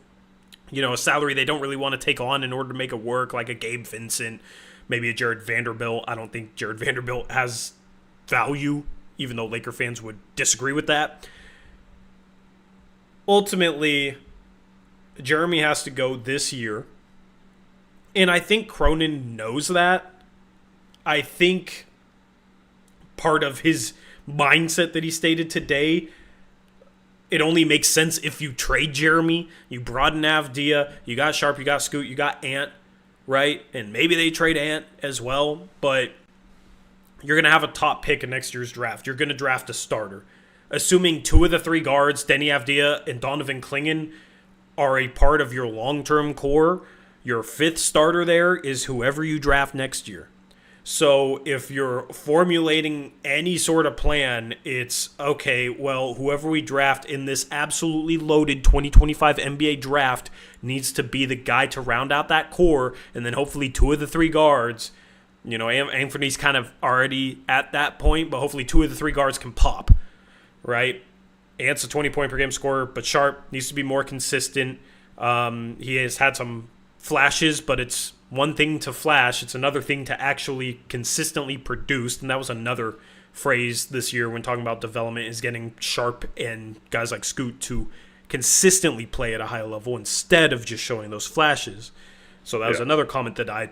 a salary they don't really want to take on in order to make it work, like a Gabe Vincent, maybe a Jared Vanderbilt. I don't think Jared Vanderbilt has value, even though Laker fans would disagree with that. Ultimately, Jeremy has to go this year. And I think Cronin knows that. I think part of his mindset that he stated today, it only makes sense if you trade Jeremy. You brought in Avdia, you got Sharp, you got Scoot, you got Ant, right? And maybe they trade Ant as well, but you're going to have a top pick in next year's draft. You're going to draft a starter. Assuming 2 of the 3 guards, Denny Avdia and Donovan Clingan, are a part of your long-term core, your 5th starter there is whoever you draft next year. So if you're formulating any sort of plan, it's, okay, well, whoever we draft in this absolutely loaded 2025 NBA draft needs to be the guy to round out that core, and then hopefully 2 of the 3 guards, Anthony's kind of already at that point, but hopefully 2 of the 3 guards can pop. Right? Ant's a 20-point-per-game scorer, but Sharp needs to be more consistent. He has had some flashes, but it's one thing to flash. It's another thing to actually consistently produce, and that was another phrase this year when talking about development, is getting Sharp and guys like Scoot to consistently play at a high level instead of just showing those flashes. So that was another comment that I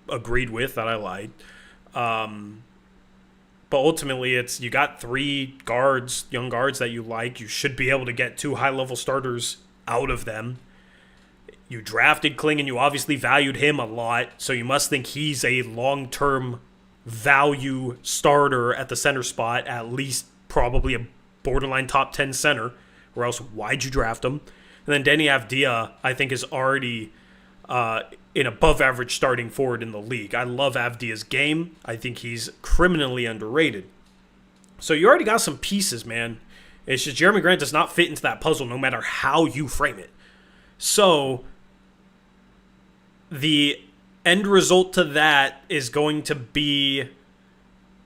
agreed with, that I lied. But ultimately, it's you got 3 guards, young guards that you like. You should be able to get 2 high-level starters out of them. You drafted Kling, you obviously valued him a lot, so you must think he's a long-term value starter at the center spot, at least probably a borderline top 10 center, or else why'd you draft him? And then Denny Avdia, I think, is already an above-average starting forward in the league. I love Avdia's game. I think he's criminally underrated. So you already got some pieces, man. It's just Jeremy Grant does not fit into that puzzle no matter how you frame it. So the end result to that is going to be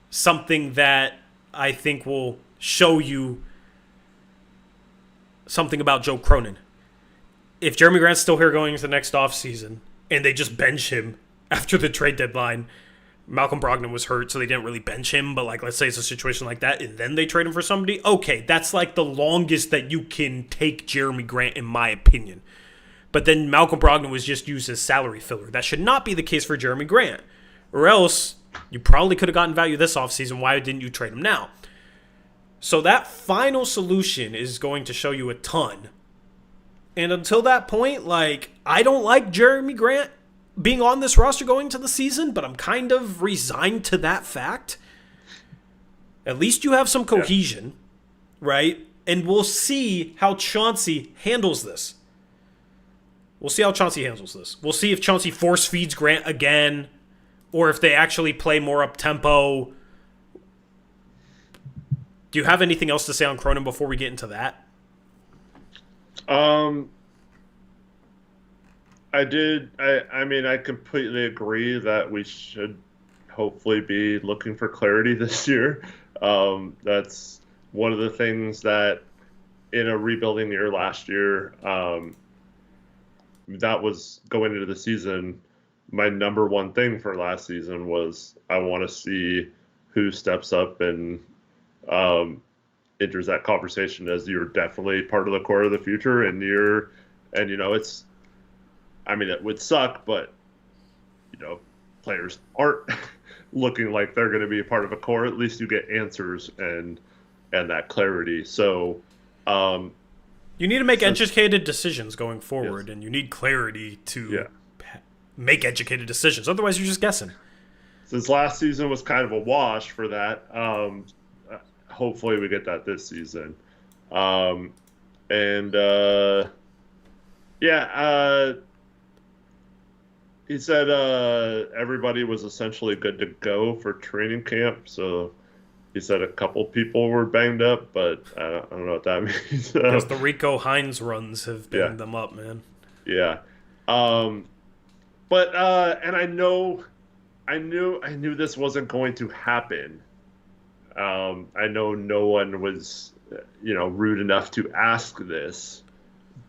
something that I think will show you something about Joe Cronin. If Jeremy Grant's still here going into the next offseason and they just bench him after the trade deadline, Malcolm Brogdon was hurt, so they didn't really bench him, but let's say it's a situation like that, and then they trade him for somebody, okay, that's the longest that you can take Jeremy Grant, in my opinion. But then Malcolm Brogdon was just used as salary filler. That should not be the case for Jeremy Grant. Or else, you probably could have gotten value this offseason. Why didn't you trade him now? So that final solution is going to show you a ton. And until that point, I don't like Jeremy Grant being on this roster going into the season, but I'm kind of resigned to that fact. At least you have some cohesion, right? And we'll see how Chauncey handles this. We'll see if Chauncey force feeds Grant again, or if they actually play more up-tempo. Do you have anything else to say on Cronin before we get into that? I did. I completely agree that we should hopefully be looking for clarity this year. That's one of the things that in a rebuilding year last year, that was going into the season. My number one thing for last season was I want to see who steps up and enters that conversation as you're definitely part of the core of the future. And it's, it would suck, but players aren't looking like they're going to be a part of a core. At least you get answers and that clarity. So you need to make educated decisions going forward, yes. And you need clarity to make educated decisions. Otherwise, you're just guessing. Since last season was kind of a wash for that, hopefully we get that this season. He said everybody was essentially good to go for training camp, so He said a couple people were banged up, but I don't know what that means. Guess the Rico Hines runs have Yeah, banged them up, man. yeah. Um, but and I knew this wasn't going to happen. I know no one was, rude enough to ask this,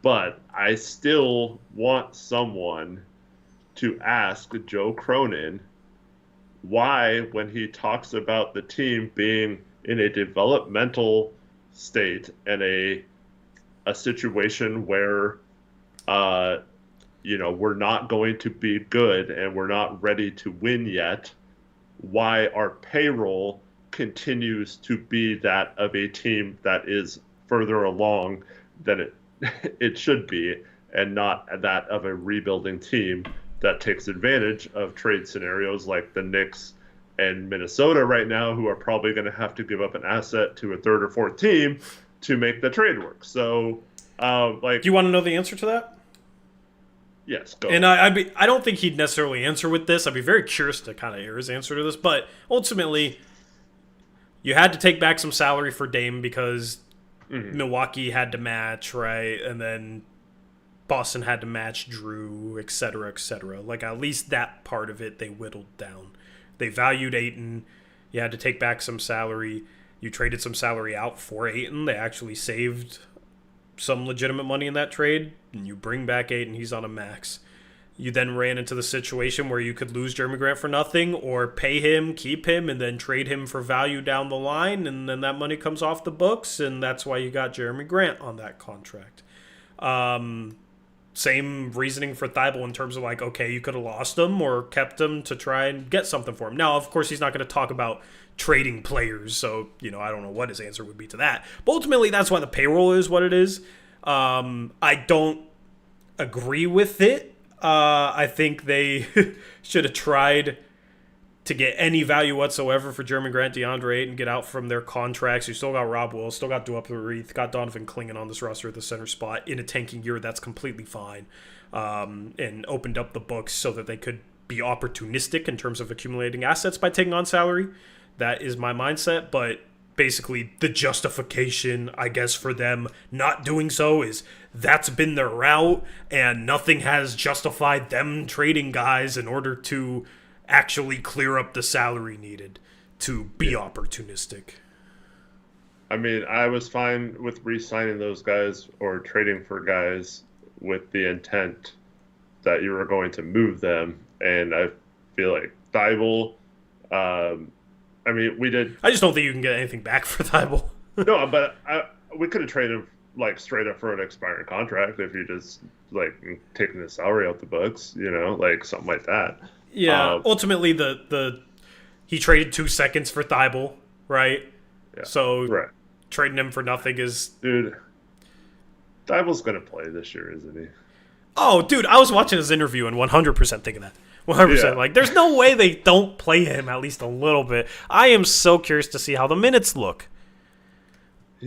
but I still want someone to ask Joe Cronin why, when he talks about the team being in a developmental state and a situation where, uh, we're not going to be good and we're not ready to win yet, why our payroll continues to be that of a team that is further along than it should be, and not that of a rebuilding team that takes advantage of trade scenarios like the Knicks and Minnesota right now, who are probably going to have to give up an asset to a third or fourth team to make the trade work. So, Do you want to know the answer to that? yes, go. And I don't think he'd necessarily answer with this. I'd be very curious to kind of hear his answer to this. But ultimately, you had to take back some salary for Dame because Milwaukee had to match, right? And then Boston had to match Drew, et cetera, et cetera. Like, at least that part of it they whittled down. They valued Ayton. You had to take back some salary. You traded some salary out for Ayton. They actually saved some legitimate money in that trade. And you bring back Ayton. He's on a max. You then ran into the situation where you could lose Jeremy Grant for nothing or pay him, keep him, and then trade him for value down the line. And then that money comes off the books, and that's why you got Jeremy Grant on that contract. Same reasoning for Thibault in terms of like, okay, you could have lost him or kept him to try and get something for him. Now, of course, he's not going to talk about trading players, so, I don't know what his answer would be to that. But ultimately, that's why the payroll is what it is. I don't agree with it. I think they should have tried to get any value whatsoever for Jeremy Grant, DeAndre Ayton, get out from their contracts. You still got Rob Will, still got Duop, got Donovan Clingan on this roster at the center spot in a tanking year. That's completely fine. And opened up the books so that they could be opportunistic in terms of accumulating assets by taking on salary. That is my mindset, but basically the justification, I guess, for them not doing so is that's been their route, and nothing has justified them trading guys in order to actually clear up the salary needed to be opportunistic. I mean, I was fine with re-signing those guys or trading for guys with the intent that you were going to move them, and I feel like Thibault, I mean, we did. I just don't think you can get anything back for Thibault. No, but we could have traded like straight up for an expiring contract if you just like taking the salary out the books, like something like that. Yeah, ultimately he traded 2 seconds for Thibault, right? Yeah, so right. Trading him for nothing is... Dude, Thibault's going to play this year, isn't he? Oh, dude, I was watching his interview and 100% thinking that. 100%. Yeah. Like, there's no way they don't play him at least a little bit. I am so curious to see how the minutes look.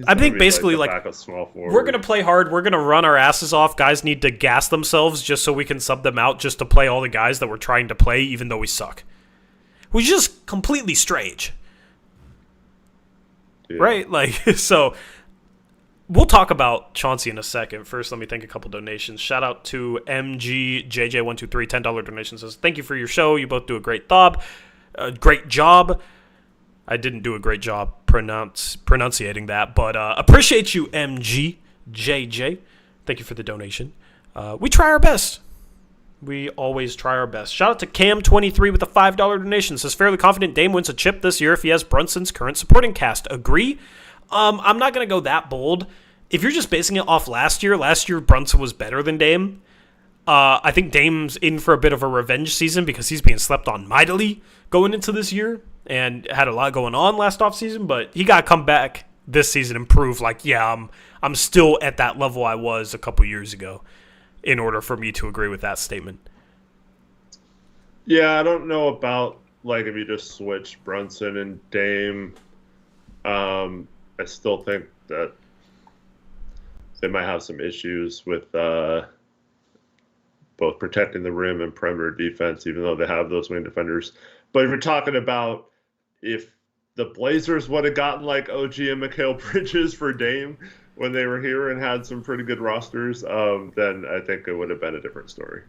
I think basically, like we're going to play hard. We're going to run our asses off. Guys need to gas themselves just so we can sub them out just to play all the guys that we're trying to play, even though we suck. Which is just completely strange. Yeah. Right? Like, so we'll talk about Chauncey in a second. First, let me thank a couple donations. Shout out to MGJJ123, $10 donation. Says, thank you for your show. You both do a great job. I didn't do a great job pronunciating that, but appreciate you, MGJJ. Thank you for the donation. We try our best. We always try our best. Shout out to Cam23 with a $5 donation. Says, fairly confident Dame wins a chip this year if he has Brunson's current supporting cast. Agree? I'm not going to go that bold. If you're just basing it off last year Brunson was better than Dame. I think Dame's in for a bit of a revenge season because he's being slept on mightily going into this year and had a lot going on last offseason, but he got to come back this season and prove, like, yeah, I'm still at that level I was a couple years ago in order for me to agree with that statement. Yeah, I don't know about, like, if you just switch Brunson and Dame. I still think that they might have some issues with both protecting the rim and perimeter defense, even though they have those wing defenders. But if you're talking about if the Blazers would have gotten like OG and Mikal Bridges for Dame when they were here and had some pretty good rosters, then I think it would have been a different story.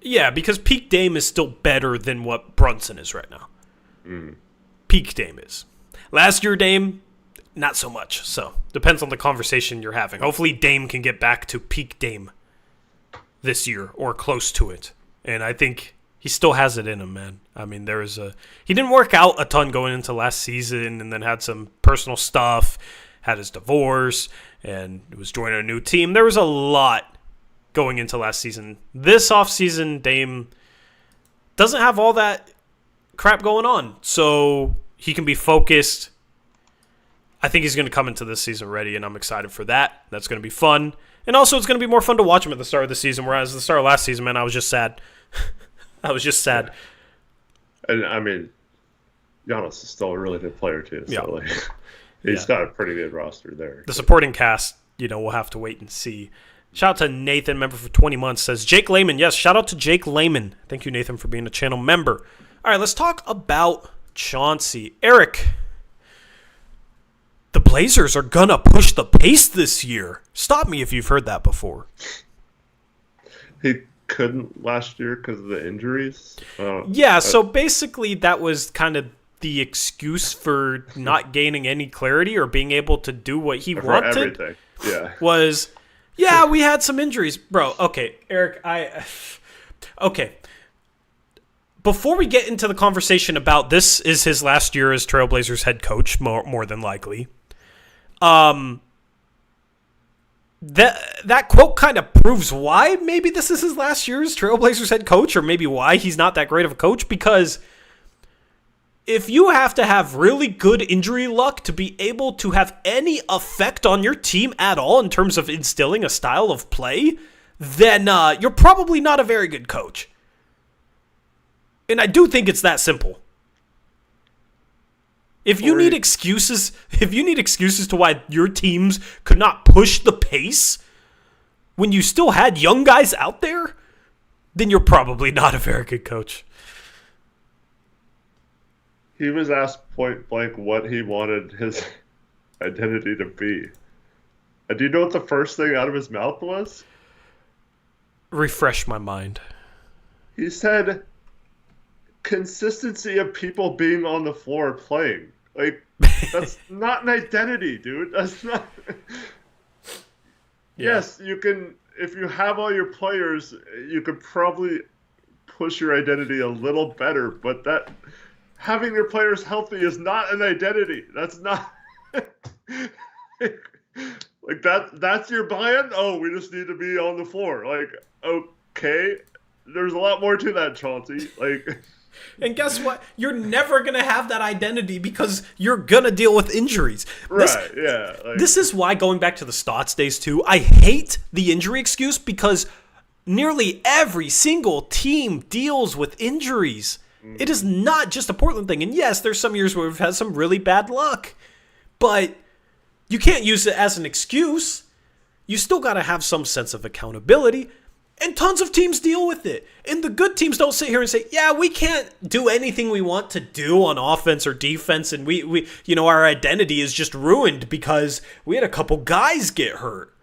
Yeah, because peak Dame is still better than what Brunson is right now. Peak Dame is. Last year, Dame, not so much. So, depends on the conversation you're having. Hopefully, Dame can get back to peak Dame this year or close to it. And I think he still has it in him, man. I mean, he didn't work out a ton going into last season and then had some personal stuff, had his divorce, and was joining a new team. There was a lot going into last season. This offseason, Dame doesn't have all that crap going on, so he can be focused. I think he's going to come into this season ready, and I'm excited for that. That's going to be fun. And also, it's going to be more fun to watch him at the start of the season, whereas the start of last season, man, I was just sad. I was just sad. And, I mean, Giannis is still a really good player, too. So, Yeah. He's got a pretty good roster there. The supporting cast, we'll have to wait and see. Shout out to Nathan, member for 20 months, says Jake Lehman. Yes, shout out to Jake Lehman. Thank you, Nathan, for being a channel member. All right, let's talk about Chauncey. Eric, the Blazers are going to push the pace this year. Stop me if you've heard that before. He couldn't last year because of the injuries? So basically that was kind of the excuse for not gaining any clarity or being able to do what he wanted. Everything. Yeah. Was, we had some injuries. Bro, okay, Eric, okay. Before we get into the conversation about this is his last year as Trailblazers head coach, more than likely, that quote kind of proves why maybe this is his last year as Trailblazers head coach, or maybe why he's not that great of a coach, because if you have to have really good injury luck to be able to have any effect on your team at all in terms of instilling a style of play, then you're probably not a very good coach. And I do think it's that simple. If you need excuses to why your teams could not push the pace when you still had young guys out there, then you're probably not a very good coach. He was asked point blank what he wanted his identity to be. And do you know what the first thing out of his mouth was? Refresh my mind. He said, consistency of people being on the floor playing. Like, that's not an identity, dude. That's not... Yes, you can... If you have all your players, you could probably push your identity a little better, but that... Having your players healthy is not an identity. That's not... Like, that's your plan? Oh, we just need to be on the floor. Like, okay. There's a lot more to that, Chauncey. Like... And guess what? You're never going to have that identity because you're going to deal with injuries. This is why, going back to the Stotts days too, I hate the injury excuse, because nearly every single team deals with injuries. It is not just a Portland thing. And yes, there's some years where we've had some really bad luck, but you can't use it as an excuse. You still got to have some sense of accountability. And tons of teams deal with it. And the good teams don't sit here and say, yeah, we can't do anything we want to do on offense or defense, and we our identity is just ruined because we had a couple guys get hurt.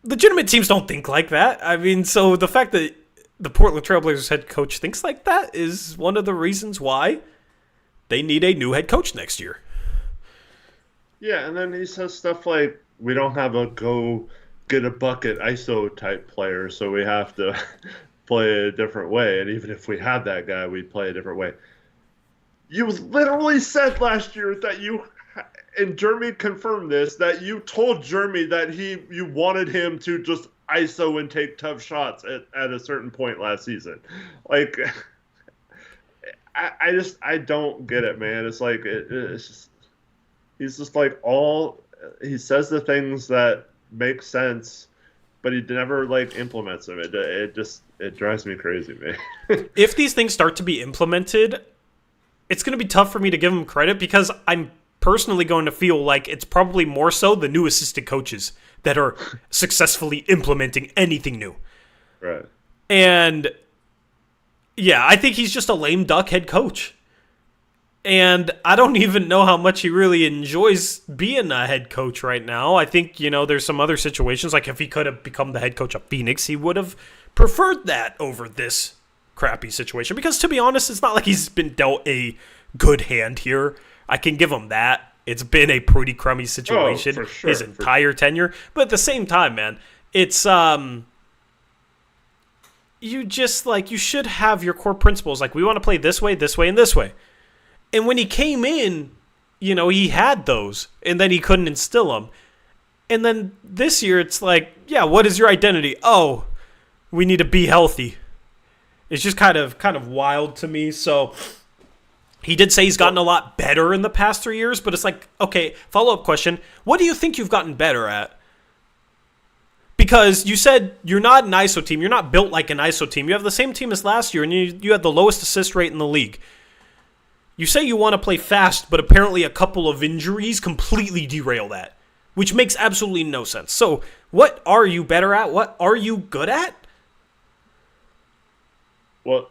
Legitimate teams don't think like that. I mean, so the fact that the Portland Trailblazers head coach thinks like that is one of the reasons why they need a new head coach next year. Yeah, and then he says stuff like, we don't have a go get a bucket ISO type player, so we have to play a different way. And even if we had that guy, we'd play a different way. You literally said last year that you, and Jeremy confirmed this, that you told Jeremy that you wanted him to just ISO and take tough shots at a certain point last season. Like, I don't get it, man. It's like, it's just, he's just like he says the things that make sense, but he never implements them. It drives me crazy, man. If these things start to be implemented, it's going to be tough for me to give him credit, because I'm personally going to feel like it's probably more so the new assistant coaches that are successfully implementing anything new. Right. And yeah, I think he's just a lame duck head coach. And I don't even know how much he really enjoys being a head coach right now. I think, there's some other situations, like if he could have become the head coach of Phoenix, he would have preferred that over this crappy situation. Because to be honest, it's not like he's been dealt a good hand here. I can give him that. It's been a pretty crummy situation for sure, his entire tenure. But at the same time, man, it's you should have your core principles. Like, we want to play this way, and this way. And when he came in, he had those, and then he couldn't instill them. And then this year, it's like, yeah, what is your identity? Oh, we need to be healthy. It's just kind of wild to me. So he did say he's gotten a lot better in the past 3 years, but it's like, okay, follow-up question. What do you think you've gotten better at? Because you said you're not an ISO team. You're not built like an ISO team. You have the same team as last year, and you had the lowest assist rate in the league. You say you want to play fast, but apparently a couple of injuries completely derail that, which makes absolutely no sense. So what are you better at? What are you good at? Well,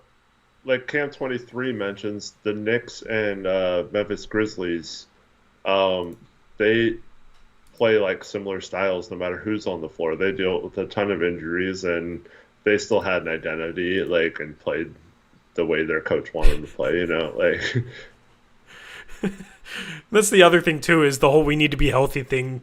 like Cam 23 mentions, the Knicks and Memphis Grizzlies, they play like similar styles no matter who's on the floor. They deal with a ton of injuries, and they still had an identity, and played the way their coach wanted them to play, That's the other thing too, is the whole we need to be healthy thing,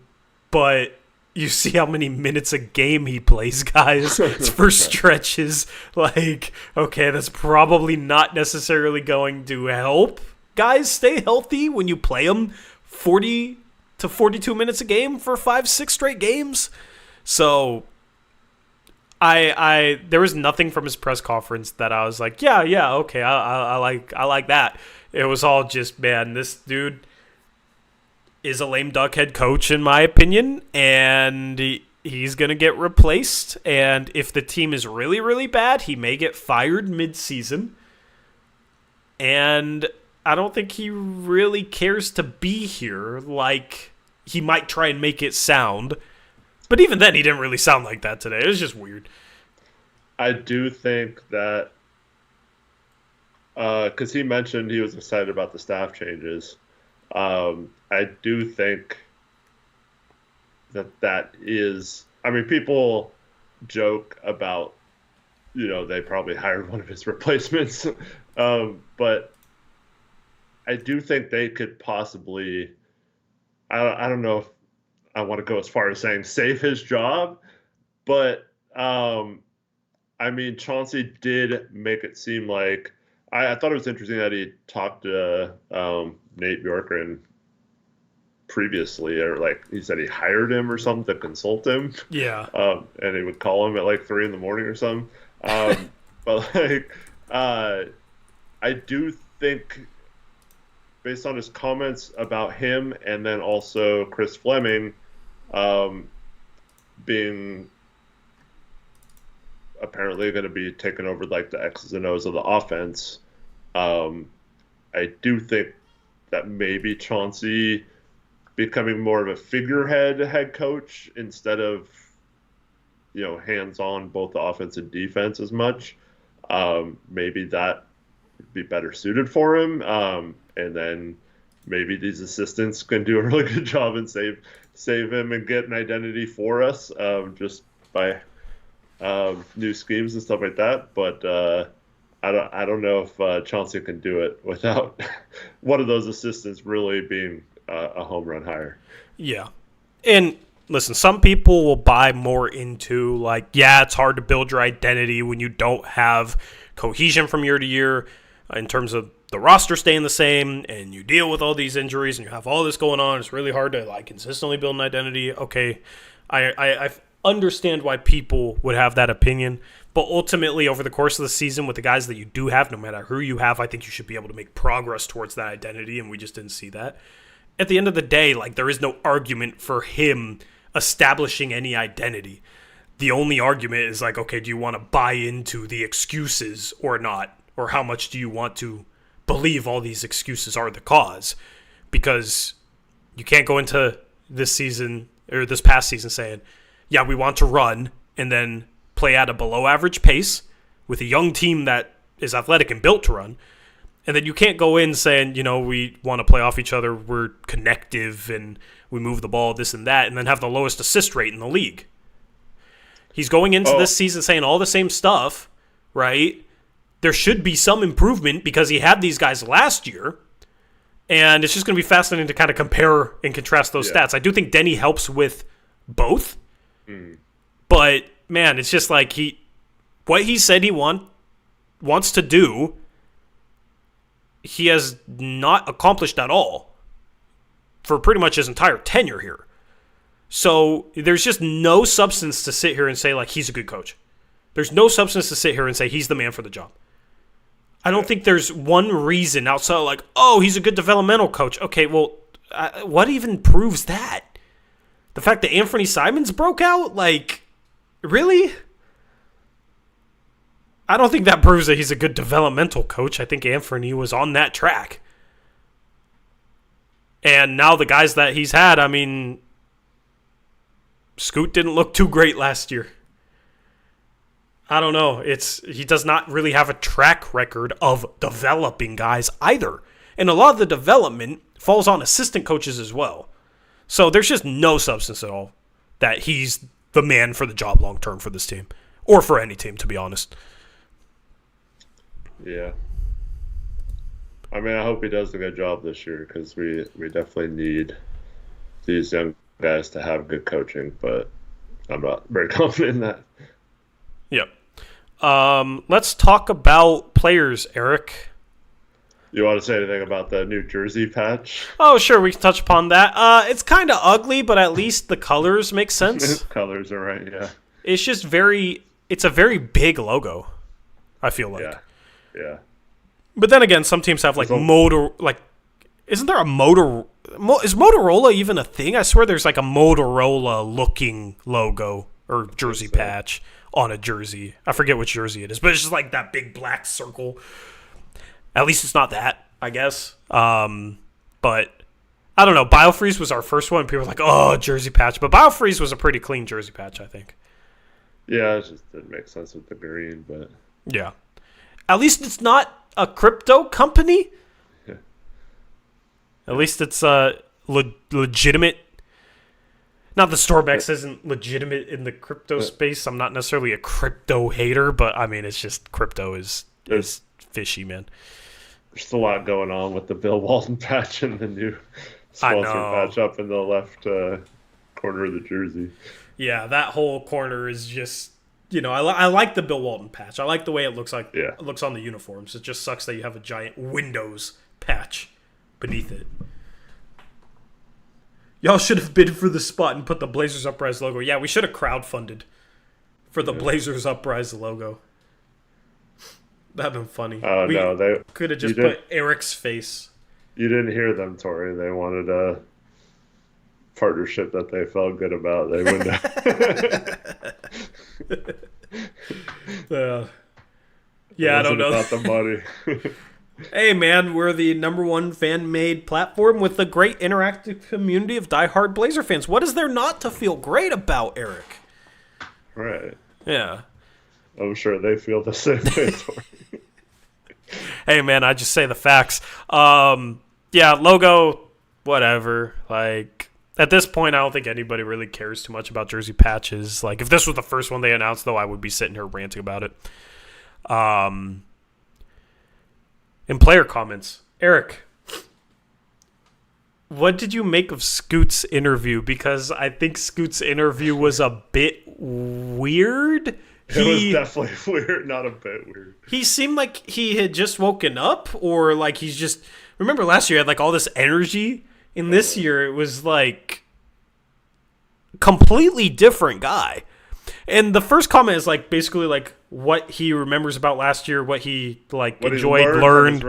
but you see how many minutes a game he plays, guys. It's for stretches. Okay, that's probably not necessarily going to help guys stay healthy when you play them 40 to 42 minutes a game for 5-6 straight games. So there was nothing from his press conference that I was like, yeah, okay, I like that. It was all just, man, this dude is a lame duck head coach in my opinion, and he's gonna get replaced. And if the team is really, really bad, he may get fired mid-season. And I don't think he really cares to be here. Like, he might try and make it sound. But even then, he didn't really sound like that today. It was just weird. I do think that, because he mentioned he was excited about the staff changes, I do think that is, people joke about, they probably hired one of his replacements, but I do think they could possibly, I don't know if I want to go as far as saying save his job, but Chauncey did make it seem like, I thought it was interesting that he talked to Nate Bjorkgren previously, or he said he hired him or something to consult him. Yeah. And he would call him at 3 a.m. or something. But I do think, based on his comments about him, and then also Chris Fleming being apparently going to be taking over the X's and O's of the offense, I do think that maybe Chauncey becoming more of a figurehead head coach instead of hands-on both the offense and defense as much, maybe that would be better suited for him, and then maybe these assistants can do a really good job and save him and get an identity for us, just by new schemes and stuff like that. But I don't know if Chauncey can do it without one of those assistants really being a home run hire. Yeah. And listen, some people will buy more into it's hard to build your identity when you don't have cohesion from year to year in terms of the roster staying the same, and you deal with all these injuries and you have all this going on. It's really hard to consistently build an identity. Okay, I understand why people would have that opinion, but ultimately over the course of the season with the guys that you do have, no matter who you have, I think you should be able to make progress towards that identity, and we just didn't see that. At the end of the day, there is no argument for him establishing any identity. The only argument is okay, do you want to buy into the excuses or not? Or how much do you want to believe all these excuses are the cause? Because you can't go into this season or this past season saying, yeah, we want to run and then play at a below average pace with a young team that is athletic and built to run, And then you can't go in saying, we want to play off each other, we're connective, and we move the ball, this and that, and then have the lowest assist rate in the league. He's going into this season saying all the same stuff, right? There should be some improvement because he had these guys last year, and it's just going to be fascinating to kind of compare and contrast those stats. I do think Denny helps with both, but, man, it's just like what he said he wants to do, he has not accomplished at all for pretty much his entire tenure here. So there's just no substance to sit here and say, like, he's a good coach. There's no substance to sit here and say he's the man for the job. I don't think there's one reason outside of, like, oh, he's a good developmental coach. Okay, well, what even proves that? The fact that Anthony Simons broke out? Like, really? I don't think that proves that he's a good developmental coach. I think Anthony was on that track. And now the guys that he's had, I mean, Scoot didn't look too great last year. I don't know. He does not really have a track record of developing guys either. And a lot of the development falls on assistant coaches as well. So there's just no substance at all that he's the man for the job long term for this team. Or for any team, to be honest. Yeah. I mean, I hope he does a good job this year because we definitely need these young guys to have good coaching, but I'm not very confident in that. Yep. Let's talk about players, Eric. You want to say anything about the New Jersey patch? Oh, sure. We can touch upon that. It's kind of ugly, but at least the colors make sense. Colors are right, yeah. It's just it's a very big logo, I feel like. Yeah. But then again, some teams have, like, isn't there a motor... Is Motorola even a thing? I swear there's, like, a Motorola-looking logo or jersey patch on a jersey. I forget which jersey it is, but it's just, like, that big black circle. At least it's not that, I guess. But I don't know. BioFreeze was our first one. People were like, oh, jersey patch. But BioFreeze was a pretty clean jersey patch, I think. Yeah, it just didn't make sense with the green, but... Yeah. At least it's not a crypto company. Yeah. At least it's legitimate. Not the Storbex isn't legitimate in the crypto space. I'm not necessarily a crypto hater, but I mean, it's just crypto is fishy, man. There's a lot going on with the Bill Walton patch and the new sponsor patch up in the left corner of the jersey. Yeah, that whole corner is just... I like the Bill Walton patch. I like the way it looks like. Yeah. It looks on the uniforms. It just sucks that you have a giant Windows patch beneath it. Y'all should have bid for the spot and put the Blazers Uprise logo. Yeah, we should have crowdfunded for the Blazers Uprise logo. That'd been funny. Oh, no. They could have just put Eric's face. You didn't hear them, Tori. They wanted a partnership that they felt good about. They wouldn't yeah, I don't know. About the money. Hey, man, we're the #1 fan-made platform with a great interactive community of diehard Blazer fans. What is there not to feel great about, Eric? Right. Yeah. I'm sure they feel the same way, Tori. Hey, man, I just say the facts. Yeah, logo, whatever. Like... At this point, I don't think anybody really cares too much about jersey patches. Like, if this was the first one they announced, though, I would be sitting here ranting about it. In player comments, Eric, what did you make of Scoot's interview? Because I think Scoot's interview was a bit weird. It was definitely weird, not a bit weird. He seemed like he had just woken up, or like he's just... Remember last year, he had like all this energy? In this year, it was like completely different guy. And the first comment is like basically like what he remembers about last year, what he like what learned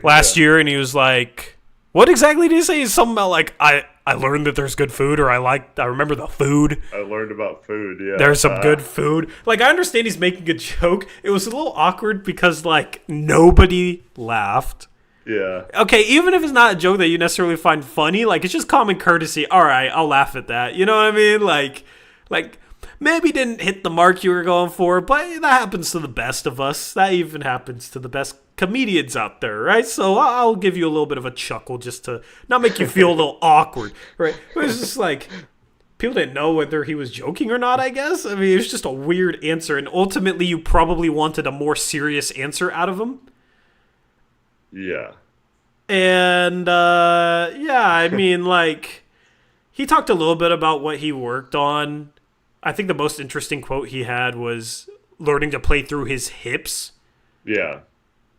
last year, and he was like, what exactly did he say? Something about like I learned that there's good food, or I remember the food. I learned about food, yeah. There's some good food. Like, I understand he's making a joke. It was a little awkward because like nobody laughed. Yeah. Okay, even if it's not a joke that you necessarily find funny, like, it's just common courtesy. All right, I'll laugh at that. You know what I mean? Like maybe didn't hit the mark you were going for, but that happens to the best of us. That even happens to the best comedians out there, right? So I'll give you a little bit of a chuckle just to not make you feel a little awkward, right? It was just like people didn't know whether he was joking or not, I guess. I mean, it was just a weird answer, and ultimately you probably wanted a more serious answer out of him. Yeah. And yeah, I mean, like, he talked a little bit about what he worked on. I think the most interesting quote he had was learning to play through his hips. Yeah.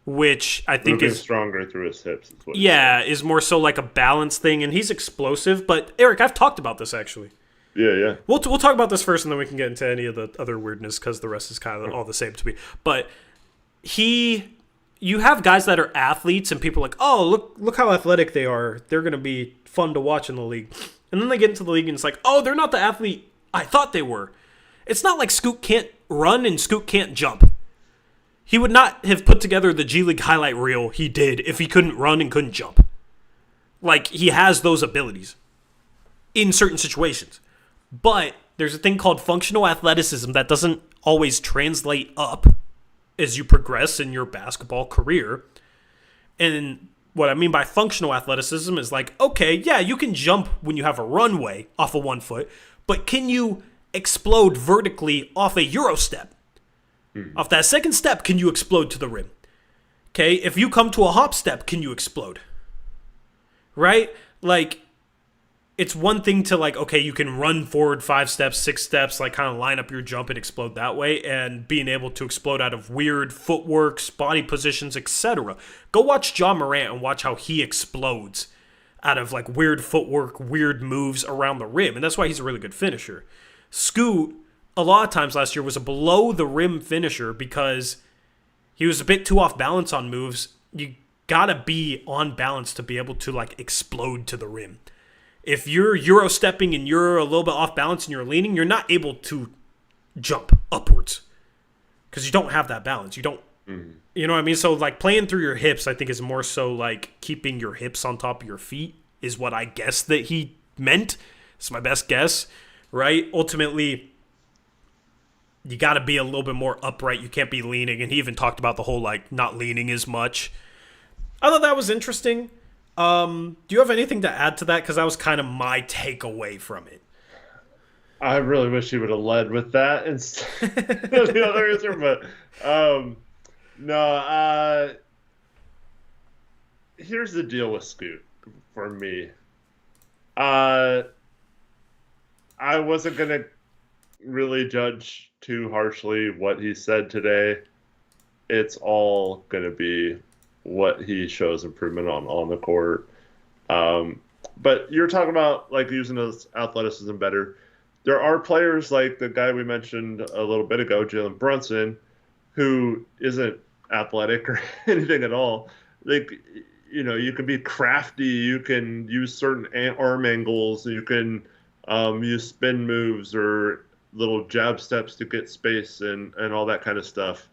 Which I think Moving is stronger through his hips. Is what is more so like a balance thing, and he's explosive. But Eric, I've talked about this actually. Yeah. We'll talk about this first, and then we can get into any of the other weirdness because the rest is kind of all the same to me. But you have guys that are athletes, and people are like, oh, look how athletic they are. They're going to be fun to watch in the league. And then they get into the league, and it's like, oh, they're not the athlete I thought they were. It's not like Scoot can't run and Scoot can't jump. He would not have put together the G League highlight reel he did if he couldn't run and couldn't jump. Like, he has those abilities in certain situations. But there's a thing called functional athleticism that doesn't always translate up as you progress in your basketball career. And what I mean by functional athleticism is like, okay, yeah, you can jump when you have a runway off of 1 foot, but can you explode vertically off a Euro step? Off that second step, can you explode to the rim? Okay, if you come to a hop step, can you explode? Right? Like, it's one thing to like, okay, you can run forward 5 steps, 6 steps, like kind of line up your jump and explode that way, and being able to explode out of weird footworks, body positions, etc. Go watch John Morant and watch how he explodes out of like weird footwork, weird moves around the rim, and that's why he's a really good finisher. Scoot, a lot of times last year, was a below the rim finisher because he was a bit too off balance on moves. You gotta be on balance to be able to like explode to the rim. If you're Euro stepping and you're a little bit off balance and you're leaning, you're not able to jump upwards because you don't have that balance. You don't, you know what I mean? So like playing through your hips, I think is more so like keeping your hips on top of your feet is what I guess that he meant. It's my best guess, right? Ultimately, you got to be a little bit more upright. You can't be leaning. And he even talked about the whole, like, not leaning as much. I thought that was interesting. Do you have anything to add to that? Because that was kind of my takeaway from it. I really wish he would have led with that instead of the other answer. But, no. Here's the deal with Scoot for me. I wasn't going to really judge too harshly what he said today. It's all going to be what he shows improvement on the court. But you're talking about like using his athleticism better. There are players like the guy we mentioned a little bit ago, Jalen Brunson, who isn't athletic or anything at all. Like, you know, you can be crafty, you can use certain arm angles, you can use spin moves or little jab steps to get space and all that kind of stuff.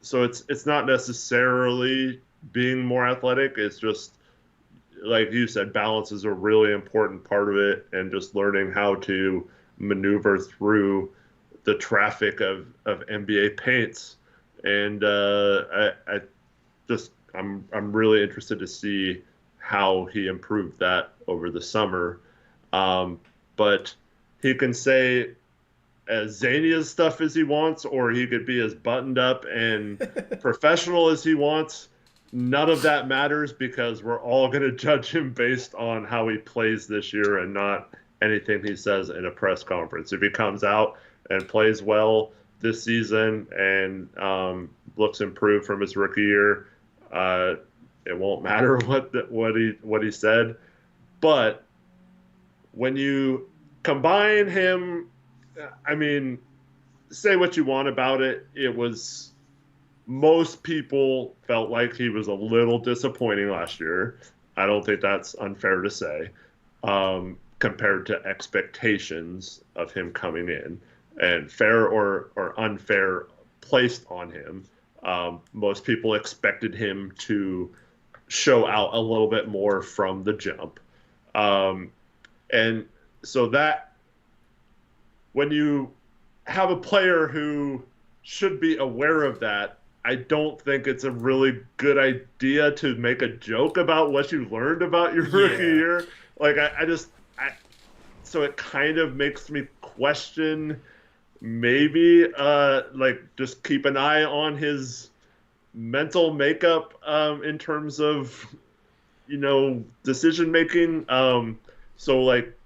So it's not necessarily being more athletic. It's just, like you said, balance is a really important part of it, and just learning how to maneuver through the traffic of NBA paints. And I'm really interested to see how he improved that over the summer. But he can say as zany as stuff as he wants, or he could be as buttoned up and professional as he wants. None of that matters because we're all going to judge him based on how he plays this year and not anything he says in a press conference. If he comes out and plays well this season and looks improved from his rookie year, it won't matter what he said. But when you combine him, I mean, say what you want about it. It was, most people felt like he was a little disappointing last year. I don't think that's unfair to say, compared to expectations of him coming in, and fair or unfair placed on him. Most people expected him to show out a little bit more from the jump. And so that, when you have a player who should be aware of that, I don't think it's a really good idea to make a joke about what you learned about your rookie year. Like, so it kind of makes me question maybe, like, just keep an eye on his mental makeup in terms of, decision making. So, like,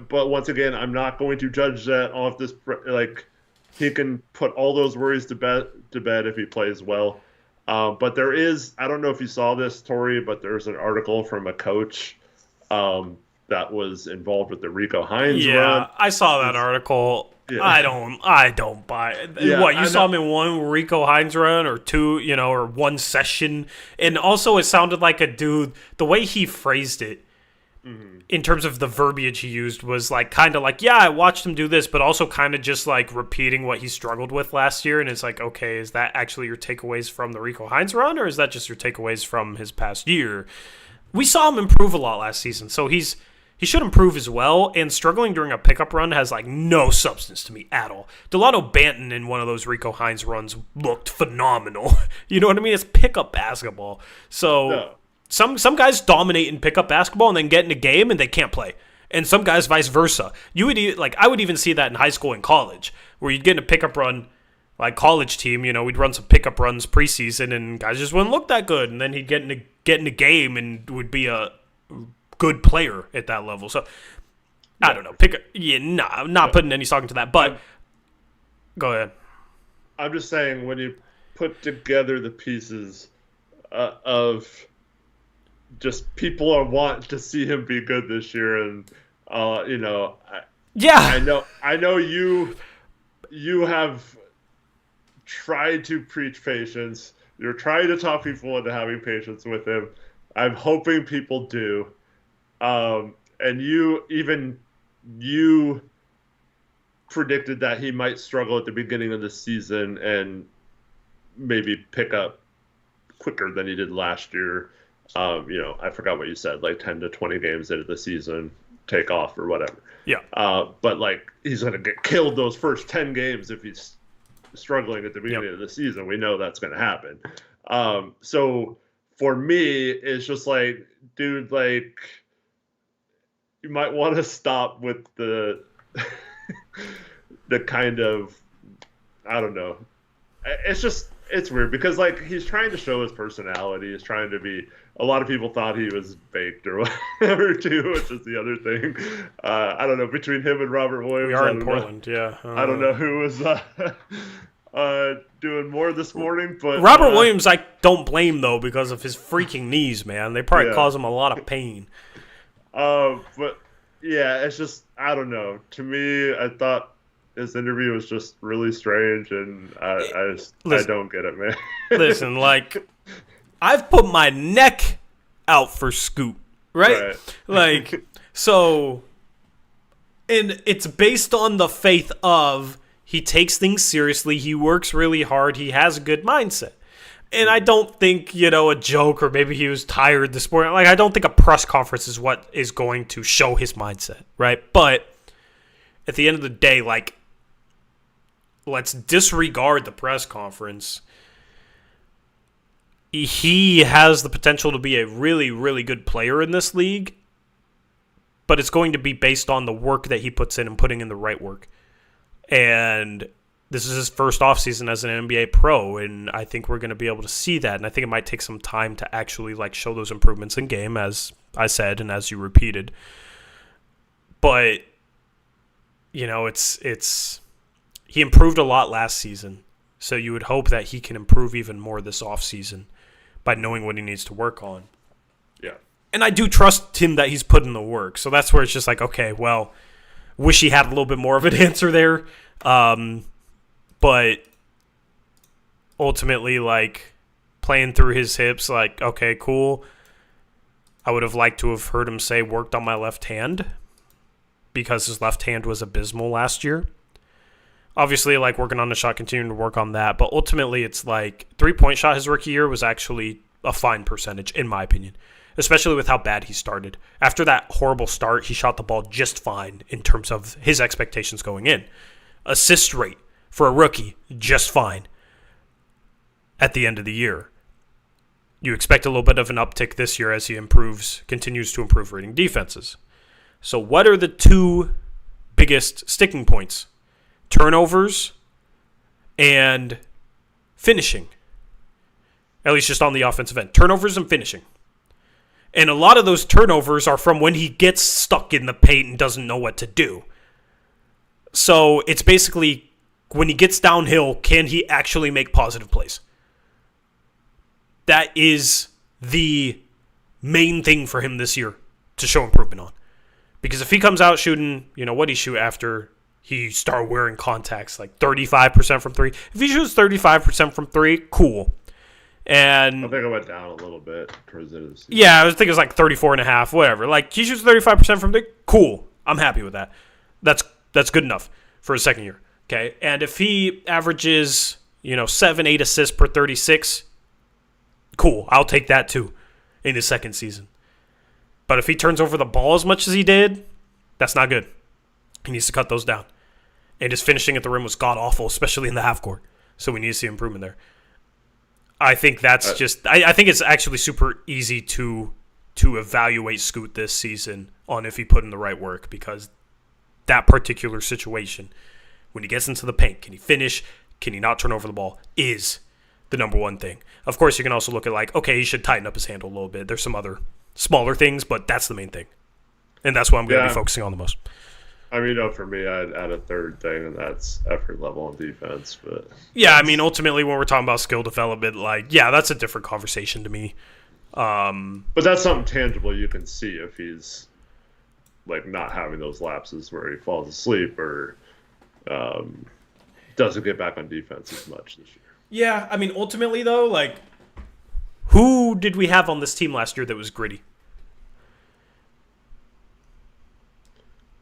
but once again, I'm not going to judge that off this, like, he can put all those worries to bed if he plays well. But there is, I don't know if you saw this, Tori, but there's an article from a coach that was involved with the Rico Hines run. Yeah, I saw that article. Yeah. I don't buy it. Yeah, what, you saw him in one Rico Hines run or two, or one session. And also it sounded like a dude, the way he phrased it, in terms of the verbiage he used was like kind of like, yeah, I watched him do this, but also kind of just like repeating what he struggled with last year. And it's like, okay, is that actually your takeaways from the Rico Hines run, or is that just your takeaways from his past year? We saw him improve a lot last season, so he should improve as well. And struggling during a pickup run has like no substance to me at all. Delano Banton in one of those Rico Hines runs looked phenomenal. You know what I mean? It's pickup basketball. So. No. Some guys dominate in pickup basketball and then get in a game and they can't play. And some guys vice versa. I would even see that in high school and college, where you'd get in a pickup run, like college team, we'd run some pickup runs preseason and guys just wouldn't look that good. And then he'd get in a game and would be a good player at that level. So I don't know. I'm not putting any stock into that, but go ahead. I'm just saying, when you put together the pieces of just people want to see him be good this year, and I know you have tried to preach patience. You're trying to talk people into having patience with him. I'm hoping people do. And you predicted that he might struggle at the beginning of the season and maybe pick up quicker than he did last year. I forgot what you said, like 10 to 20 games into the season, take off or whatever. Yeah. But like, he's going to get killed those first 10 games if he's struggling at the beginning of the season. We know that's going to happen. So for me, it's just like, dude, like, you might want to stop with the kind of, I don't know. It's weird because, like, he's trying to show his personality. He's trying to be. A lot of people thought he was baked or whatever too, which is the other thing. I don't know, between him and Robert Williams. We are in Portland, yeah. I don't know who was doing more this morning, but Robert Williams, I don't blame though, because of his freaking knees, man. They probably cause him a lot of pain. But yeah, it's just, I don't know. To me, I thought his interview was just really strange, and I don't get it, man. Listen, like, I've put my neck out for Scoot, right? Like, so, and it's based on the faith of he takes things seriously, he works really hard, he has a good mindset. And I don't think, a joke, or maybe he was tired this morning. Like, I don't think a press conference is what is going to show his mindset, right? But at the end of the day, like, let's disregard the press conference. He has the potential to be a really, really good player in this league, but it's going to be based on the work that he puts in and putting in the right work. And this is his first offseason as an NBA pro, and I think we're going to be able to see that. And I think it might take some time to actually like show those improvements in game, as I said and as you repeated. But it's he improved a lot last season, so you would hope that he can improve even more this offseason by knowing what he needs to work on. Yeah. And I do trust him that he's put in the work. So that's where it's just like, okay, well, wish he had a little bit more of an answer there. But ultimately, like, playing through his hips, like, okay, cool. I would have liked to have heard him say worked on my left hand, because his left hand was abysmal last year. Obviously, like, working on the shot, continuing to work on that. But ultimately, it's like, three-point shot his rookie year was actually a fine percentage, in my opinion, especially with how bad he started. After that horrible start, he shot the ball just fine in terms of his expectations going in. Assist rate for a rookie, just fine. at the end of the year. You expect a little bit of an uptick this year as he continues to improve reading defenses. So what are the two biggest sticking points? Turnovers and finishing. At least just on the offensive end. Turnovers and finishing. And a lot of those turnovers are from when he gets stuck in the paint and doesn't know what to do. So it's basically when he gets downhill, can he actually make positive plays? That is the main thing for him this year to show improvement on. Because if he comes out shooting, what he shoot after he started wearing contacts, like 35% from three. If he shoots 35% from three, cool. And I think I went down a little bit towards the end of the season. Yeah, I was thinking it was like 34.5, whatever. Like, he shoots 35% from three, cool. I'm happy with that. That's good enough for his second year. Okay, and if he averages, 7-8 assists per 36, cool. I'll take that too in his second season. But if he turns over the ball as much as he did, that's not good. He needs to cut those down. And his finishing at the rim was god-awful, especially in the half court. So we need to see improvement there. I think that's I think it's actually super easy to evaluate Scoot this season on if he put in the right work, because that particular situation, when he gets into the paint, can he finish? Can he not turn over the ball? Is the number one thing. Of course, you can also look at okay, he should tighten up his handle a little bit. There's some other smaller things, but that's the main thing. And that's what I'm going to be focusing on the most. I mean, for me, I'd add a third thing, and that's effort level on defense. But yeah, I mean, ultimately, when we're talking about skill development, that's a different conversation to me. But that's something tangible you can see if he's not having those lapses where he falls asleep or doesn't get back on defense as much this year. Yeah, I mean, ultimately, though, who did we have on this team last year that was gritty?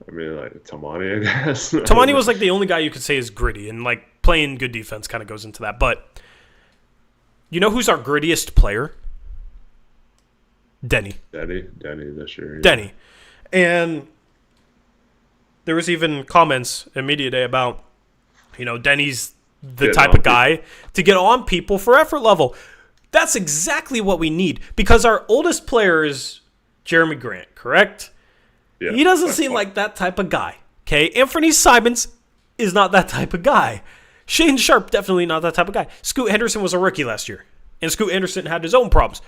I mean, Tamani, I guess. Tamani was the only guy you could say is gritty, and playing good defense kind of goes into that. But you know who's our grittiest player? Denny this year. Yeah. Denny. And there was even comments in media day about, Denny's the type of guy to get on people for effort level. That's exactly what we need, because our oldest player is Jeremy Grant, correct? Yeah, he doesn't seem like that type of guy. Okay, Anthony Simons is not that type of guy. Shane Sharp, definitely not that type of guy. Scoot Henderson was a rookie last year, and Scoot Henderson had his own problems.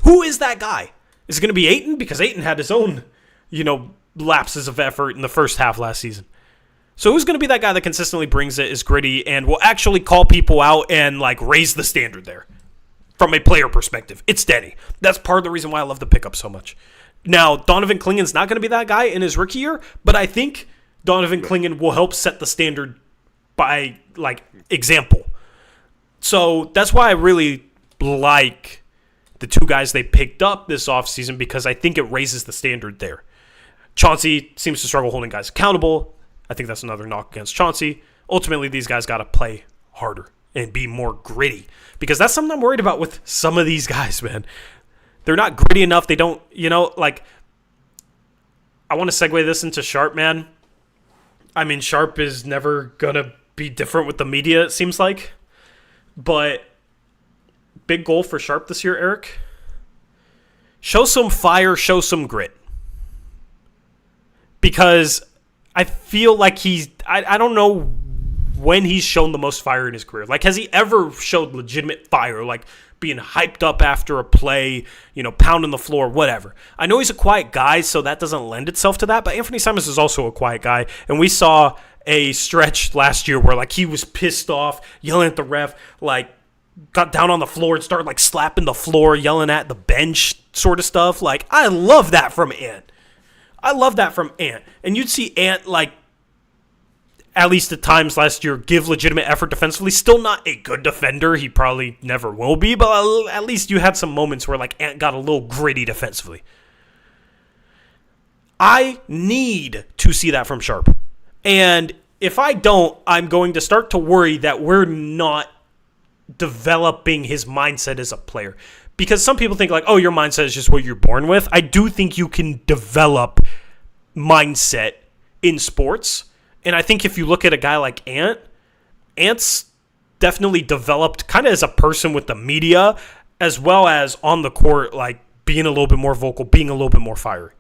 Who is that guy? Is it going to be Ayton? Because Ayton had his own, lapses of effort in the first half last season. So who's going to be that guy that consistently brings it, is gritty, and will actually call people out and, raise the standard there? From a player perspective, it's Denny. That's part of the reason why I love the pickup so much. Now, Donovan Klingen's not going to be that guy in his rookie year, but I think Donovan Klingen will help set the standard by, example. So that's why I really like the two guys they picked up this offseason, because I think it raises the standard there. Chauncey seems to struggle holding guys accountable. I think that's another knock against Chauncey. Ultimately, these guys got to play harder and be more gritty, because that's something I'm worried about with some of these guys, man. They're not gritty enough. They don't, I want to segue this into Sharp, man. I mean, Sharp is never going to be different with the media, it seems like. But big goal for Sharp this year, Eric. Show some fire, show some grit. Because I feel like I don't know when he's shown the most fire in his career. Has he ever showed legitimate fire? Being hyped up after a play, pounding the floor, whatever. I know he's a quiet guy, so that doesn't lend itself to that, but Anthony Simons is also a quiet guy, and we saw a stretch last year where, he was pissed off, yelling at the ref, got down on the floor and started, slapping the floor, yelling at the bench sort of stuff. I love that from Ant. And you'd see Ant, at least at times last year, give legitimate effort defensively. Still not a good defender. He probably never will be, but at least you had some moments where Ant got a little gritty defensively. I need to see that from Sharp. And if I don't, I'm going to start to worry that we're not developing his mindset as a player. Because some people think your mindset is just what you're born with. I do think you can develop mindset in sports. And I think if you look at a guy like Ant's definitely developed kind of as a person with the media, as well as on the court, like being a little bit more vocal, being a little bit more fiery.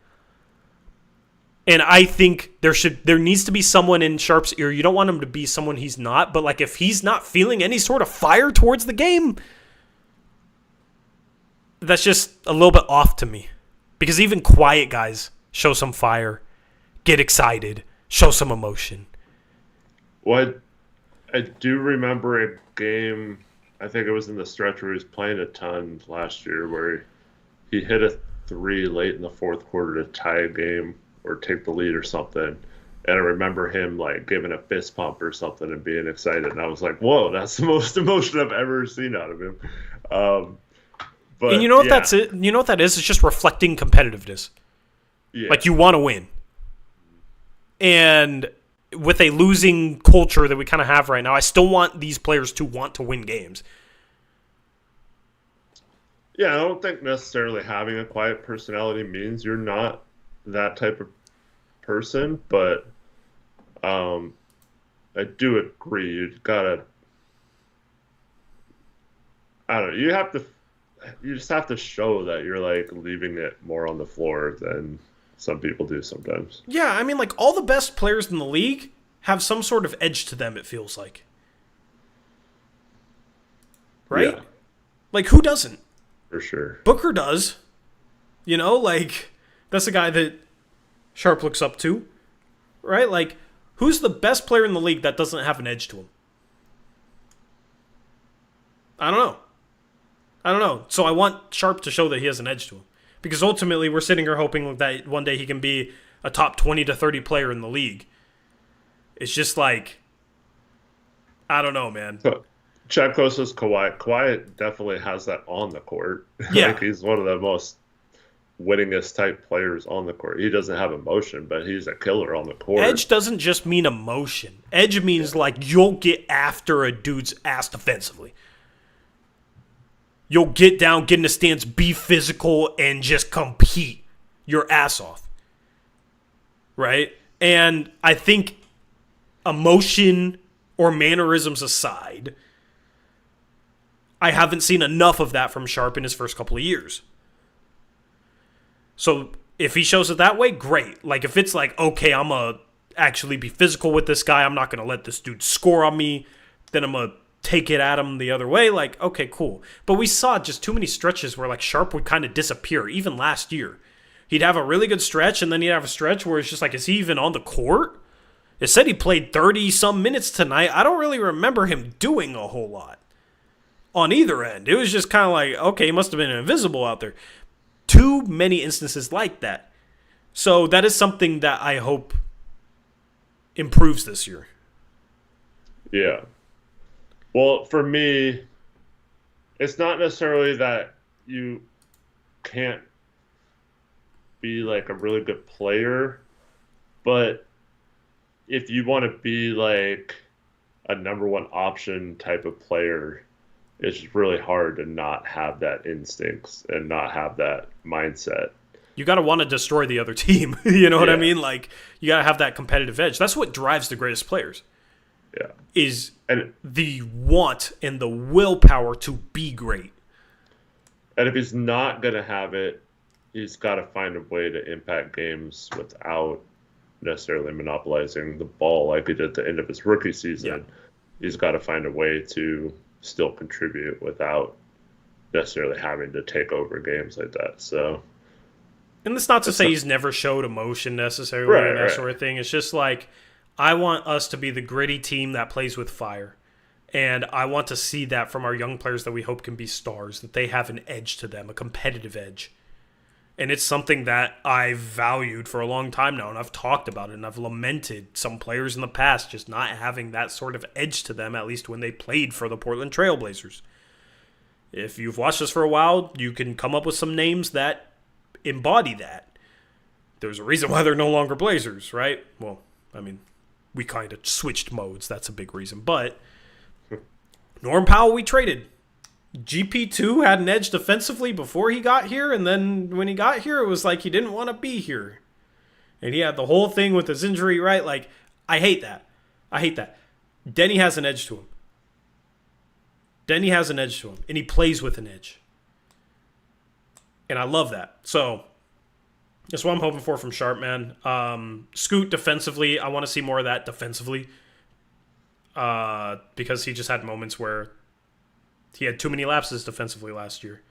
And I think there needs to be someone in Sharp's ear. You don't want him to be someone he's not, but like if he's not feeling any sort of fire towards the game, that's just a little bit off to me. Because even quiet guys show some fire, get excited, show some emotion. What I do remember a game, I think it was in the stretch where he was playing a ton last year, where he hit a 3 late in the fourth quarter to tie a game or take the lead or something. And I remember him like giving a fist pump or something and being excited. And I was like, whoa, that's the most emotion I've ever seen out of him. But and you know what that's it? You know what that is? It's just reflecting competitiveness. Yeah. Like you want to win. And with a losing culture that we kind of have right now, I still want these players to want to win games. Yeah, I don't think necessarily having a quiet personality means you're not that type of person, but I do agree. You gotta, I don't know, you just have to show that you're like leaving it more on the floor than some people do sometimes. Yeah, I mean, like all the best players in the league have some sort of edge to them, it feels like. Right? Yeah. Like who doesn't? For sure. Booker does. You know, like that's a guy that Sharp looks up to. Right? Like who's the best player in the league that doesn't have an edge to him? I don't know. So I want Sharp to show that he has an edge to him. Because ultimately we're sitting here hoping that one day he can be a top 20 to 30 player in the league. It's just like, I don't know, man. So, Chad Close says Kawhi. Kawhi definitely has that on the court. Yeah. Like he's one of the most winningest type players on the court. He doesn't have emotion, but he's a killer on the court. Edge doesn't just mean emotion. Edge means like you'll get after a dude's ass defensively. You'll get down, get in the stance, be physical, and just compete your ass off. Right? And I think emotion or mannerisms aside, I haven't seen enough of that from Sharp in his first couple of years. So if he shows it that way, great. Like if it's like, okay, I'm going to actually be physical with this guy, I'm not going to let this dude score on me, then I'm going to take it at him the other way, like, okay, cool. But we saw just too many stretches where, like, Sharp would kind of disappear, even last year. He'd have a really good stretch, and then he'd have a stretch where it's just like, is he even on the court? It said he played 30-some minutes tonight. I don't really remember him doing a whole lot on either end. It was just kind of like, okay, he must have been invisible out there. Too many instances like that. So that is something that I hope improves this year. Yeah. Well, for me, it's not necessarily that you can't be like a really good player, but if you want to be like a number one option type of player, it's really hard to not have that instincts and not have that mindset. You got to want to destroy the other team. You know what I mean? Like, you got to have that competitive edge. That's what drives the greatest players. Yeah. Is the want and the willpower to be great. And if he's not going to have it, he's got to find a way to impact games without necessarily monopolizing the ball like he did at the end of his rookie season. Yeah. He's got to find a way to still contribute without necessarily having to take over games like that. So, and that's not to say he's never showed emotion necessarily or that sort of thing. It's just like, I want us to be the gritty team that plays with fire. And I want to see that from our young players that we hope can be stars, that they have an edge to them, a competitive edge. And it's something that I've valued for a long time now, and I've talked about it, and I've lamented some players in the past just not having that sort of edge to them, at least when they played for the Portland Trail Blazers. If you've watched us for a while, you can come up with some names that embody that. There's a reason why they're no longer Blazers, right? Well, I mean, we kind of switched modes. That's a big reason. But Norm Powell, we traded. GP2 had an edge defensively before he got here, and then when he got here, it was like he didn't want to be here. And he had the whole thing with his injury, right? Like, I hate that. Denny has an edge to him. Denny has an edge to him, and he plays with an edge. And I love that. So that's what I'm hoping for from Sharp, man. Scoot defensively, I want to see more of that defensively. Because he just had moments where he had too many lapses defensively last year.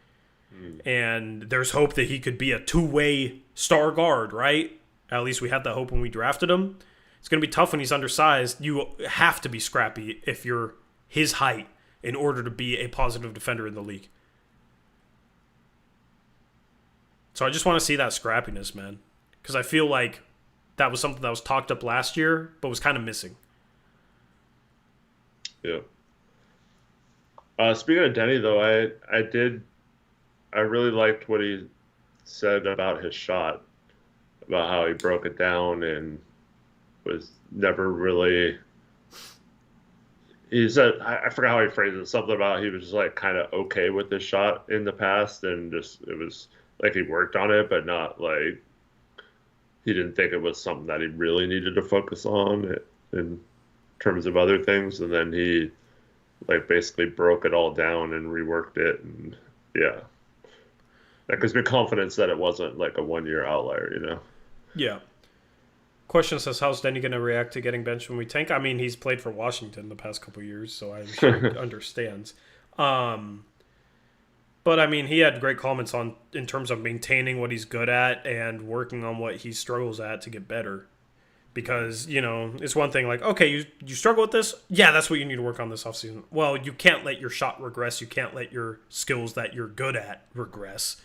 And there's hope that he could be a two-way star guard, right? At least we had that hope when we drafted him. It's going to be tough when he's undersized. You have to be scrappy if you're his height in order to be a positive defender in the league. So I just want to see that scrappiness, man. Because I feel like that was something that was talked up last year, but was kind of missing. Yeah. Speaking of Denny, though, I really liked what he said about his shot, about how he broke it down and was never really. He said, I forgot how he phrased it, something about he was just like kind of okay with his shot in the past, and just it was like he worked on it, but not like he didn't think it was something that he really needed to focus on in terms of other things, and then he like basically broke it all down and reworked it, and yeah, that gives me confidence that it wasn't like a 1 year outlier, you know. Yeah. Question says, how's Denny going to react to getting benched when we tank? I mean, he's played for Washington the past couple of years, so I'm sure he understands. But I mean, he had great comments on in terms of maintaining what he's good at and working on what he struggles at to get better. Because, you know, it's one thing like, okay, you struggle with this? Yeah, that's what you need to work on this offseason. Well, you can't let your shot regress. You can't let your skills that you're good at regress.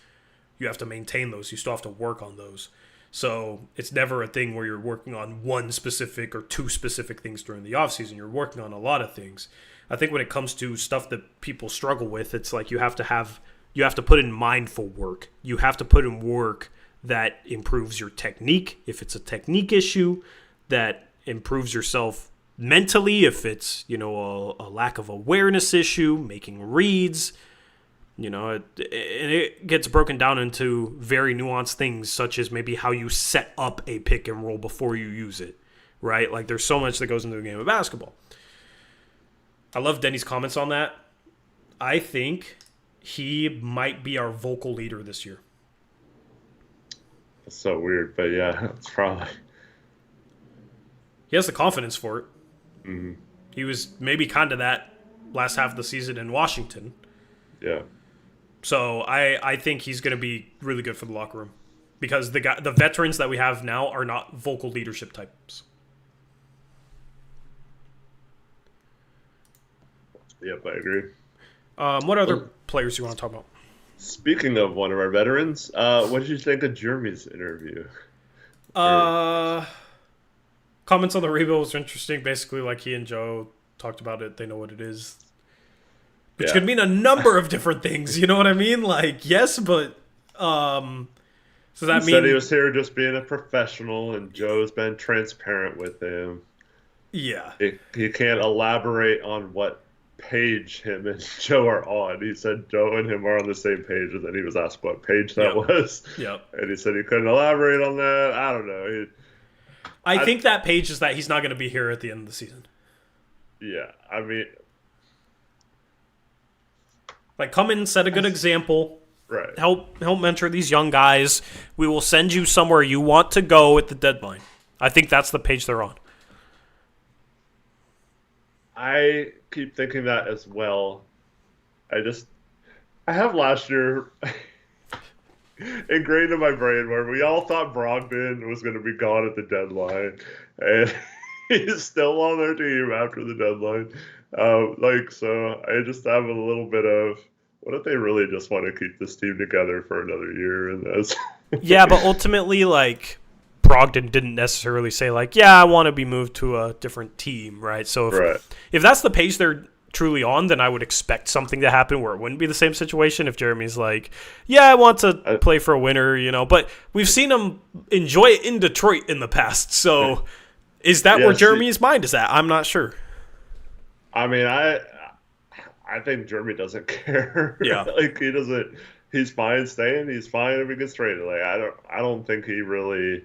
You have to maintain those. You still have to work on those. So it's never a thing where you're working on one specific or two specific things during the offseason. You're working on a lot of things. I think when it comes to stuff that people struggle with, it's like you have to put in mindful work. You have to put in work that improves your technique, if it's a technique issue, that improves yourself mentally, if it's, you know, a lack of awareness issue, making reads. You know, it gets broken down into very nuanced things, such as maybe how you set up a pick and roll before you use it, right? Like, there's so much that goes into the game of basketball. I love Denny's comments on that. I think he might be our vocal leader this year. That's so weird, but yeah, it's probably. He has the confidence for it. Mm-hmm. He was maybe kind of that last half of the season in Washington. Yeah. So I think he's going to be really good for the locker room because the veterans that we have now are not vocal leadership types. Yep, I agree. What other players do you want to talk about? Speaking of one of our veterans, what did you think of Jeremy's interview? Comments on the rebuild was interesting. Basically, like he and Joe talked about it. They know what it is. Which could mean a number of different things. You know what I mean? Like, yes, but so that means... He said he was here just being a professional, and Joe's been transparent with him. Yeah. He can't elaborate on what page him and Joe are on. He said Joe and him are on the same page, and then he was asked what page that was. Yep. And he said he couldn't elaborate on that. I don't know. I think that page is that he's not going to be here at the end of the season. Yeah, I mean... Like, come in, set a good example. Right. Help mentor these young guys. We will send you somewhere you want to go at the deadline. I think that's the page they're on. I keep thinking that as well. I have last year ingrained in my brain where we all thought Brogdon was going to be gone at the deadline, and he's still on their team after the deadline. So I just have a little bit of, what if they really just want to keep this team together for another year? And that's yeah, but ultimately, like, Brogdon didn't necessarily say, like, yeah, I want to be moved to a different team, right? So if that's the page they're truly on, then I would expect something to happen where it wouldn't be the same situation if Jeremy's like, yeah, I want to play for a winner, you know. But we've seen him enjoy it in Detroit in the past. So is that where Jeremy's mind is at? I'm not sure. I mean, I think Jeremy doesn't care. Yeah. Like, he doesn't. He's fine staying. He's fine if he gets traded. Like, I don't think it really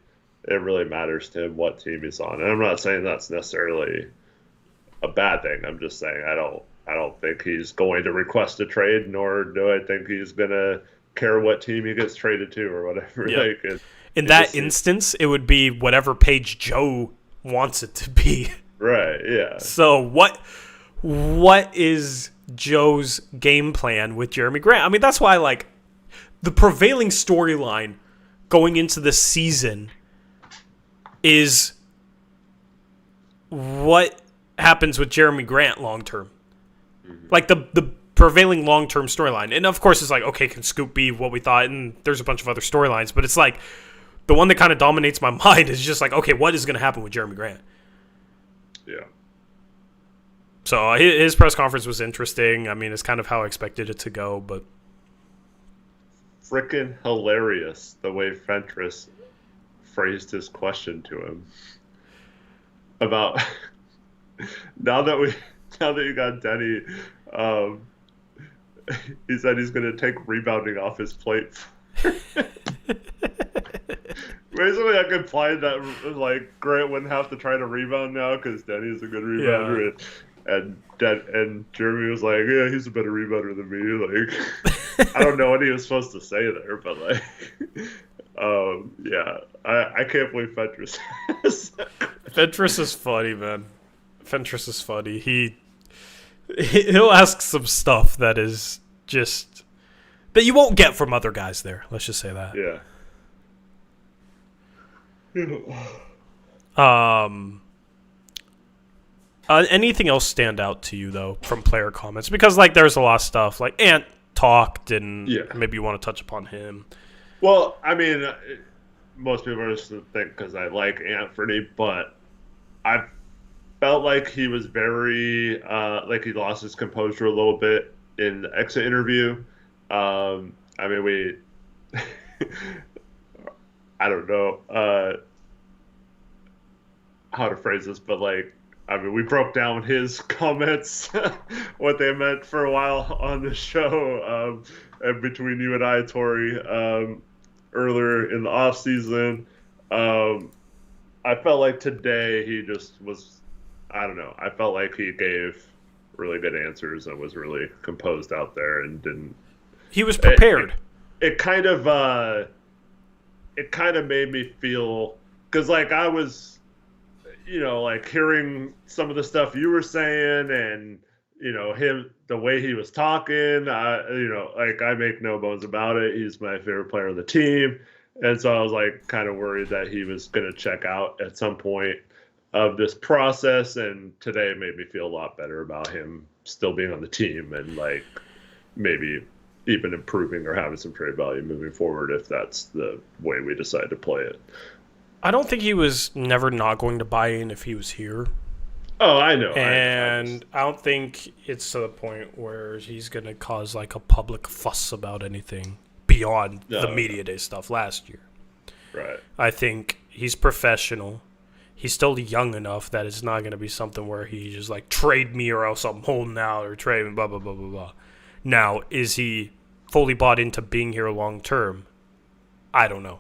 matters to him what team he's on. And I'm not saying that's necessarily a bad thing. I'm just saying I I don't think he's going to request a trade, nor do I think he's going to care what team he gets traded to or whatever. Yep. In that instance, it would be whatever page Joe wants it to be. Right, yeah. So what is Joe's game plan with Jeremy Grant? I mean, that's why, like, the prevailing storyline going into the season is what happens with Jeremy Grant long term. Like, the prevailing long-term storyline. And, of course, it's like, okay, can Scoop be what we thought? And there's a bunch of other storylines. But it's like, the one that kind of dominates my mind is just like, okay, what is going to happen with Jeremy Grant? Yeah. So his press conference was interesting. I mean, it's kind of how I expected it to go, but freaking hilarious the way Fentress phrased his question to him about now that you got Denny, he said he's going to take rebounding off his plate. Basically, I could imply that like Grant wouldn't have to try to rebound now because Denny's a good rebounder, and Jeremy was like, yeah, he's a better rebounder than me. Like, I don't know what he was supposed to say there, but like, yeah, I can't believe Fentress. Fentress is funny, man. Fentress is funny. He'll ask some stuff that is just that you won't get from other guys there. Let's just say that. Yeah. Anything else stand out to you though from player comments? Because like there's a lot of stuff like Ant talked, and maybe you want to touch upon him. Well, I mean, most people are just think because I like Anthony, but I felt like he was very like he lost his composure a little bit in the exit interview. I mean, I don't know how to phrase this, but like, I mean, we broke down his comments, what they meant for a while on the show, and between you and I, Tori, earlier in the off season. I felt like today he just was, I don't know. I felt like he gave really good answers and was really composed out there and didn't. He was prepared. It kind of made me feel, because like I was, you know, like hearing some of the stuff you were saying and, you know, the way he was talking, you know, like I make no bones about it. He's my favorite player on the team. And so I was like kind of worried that he was going to check out at some point of this process. And today made me feel a lot better about him still being on the team and like maybe even improving or having some trade value moving forward if that's the way we decide to play it. I don't think he was never not going to buy in if he was here. Oh, I know. And I don't think it's to the point where he's going to cause like a public fuss about anything beyond the media day stuff last year. Right. I think he's professional. He's still young enough that it's not going to be something where he just like trade me or else I'm holding out or trade me, blah, blah, blah, blah, blah. Now, is he fully bought into being here long term? I don't know.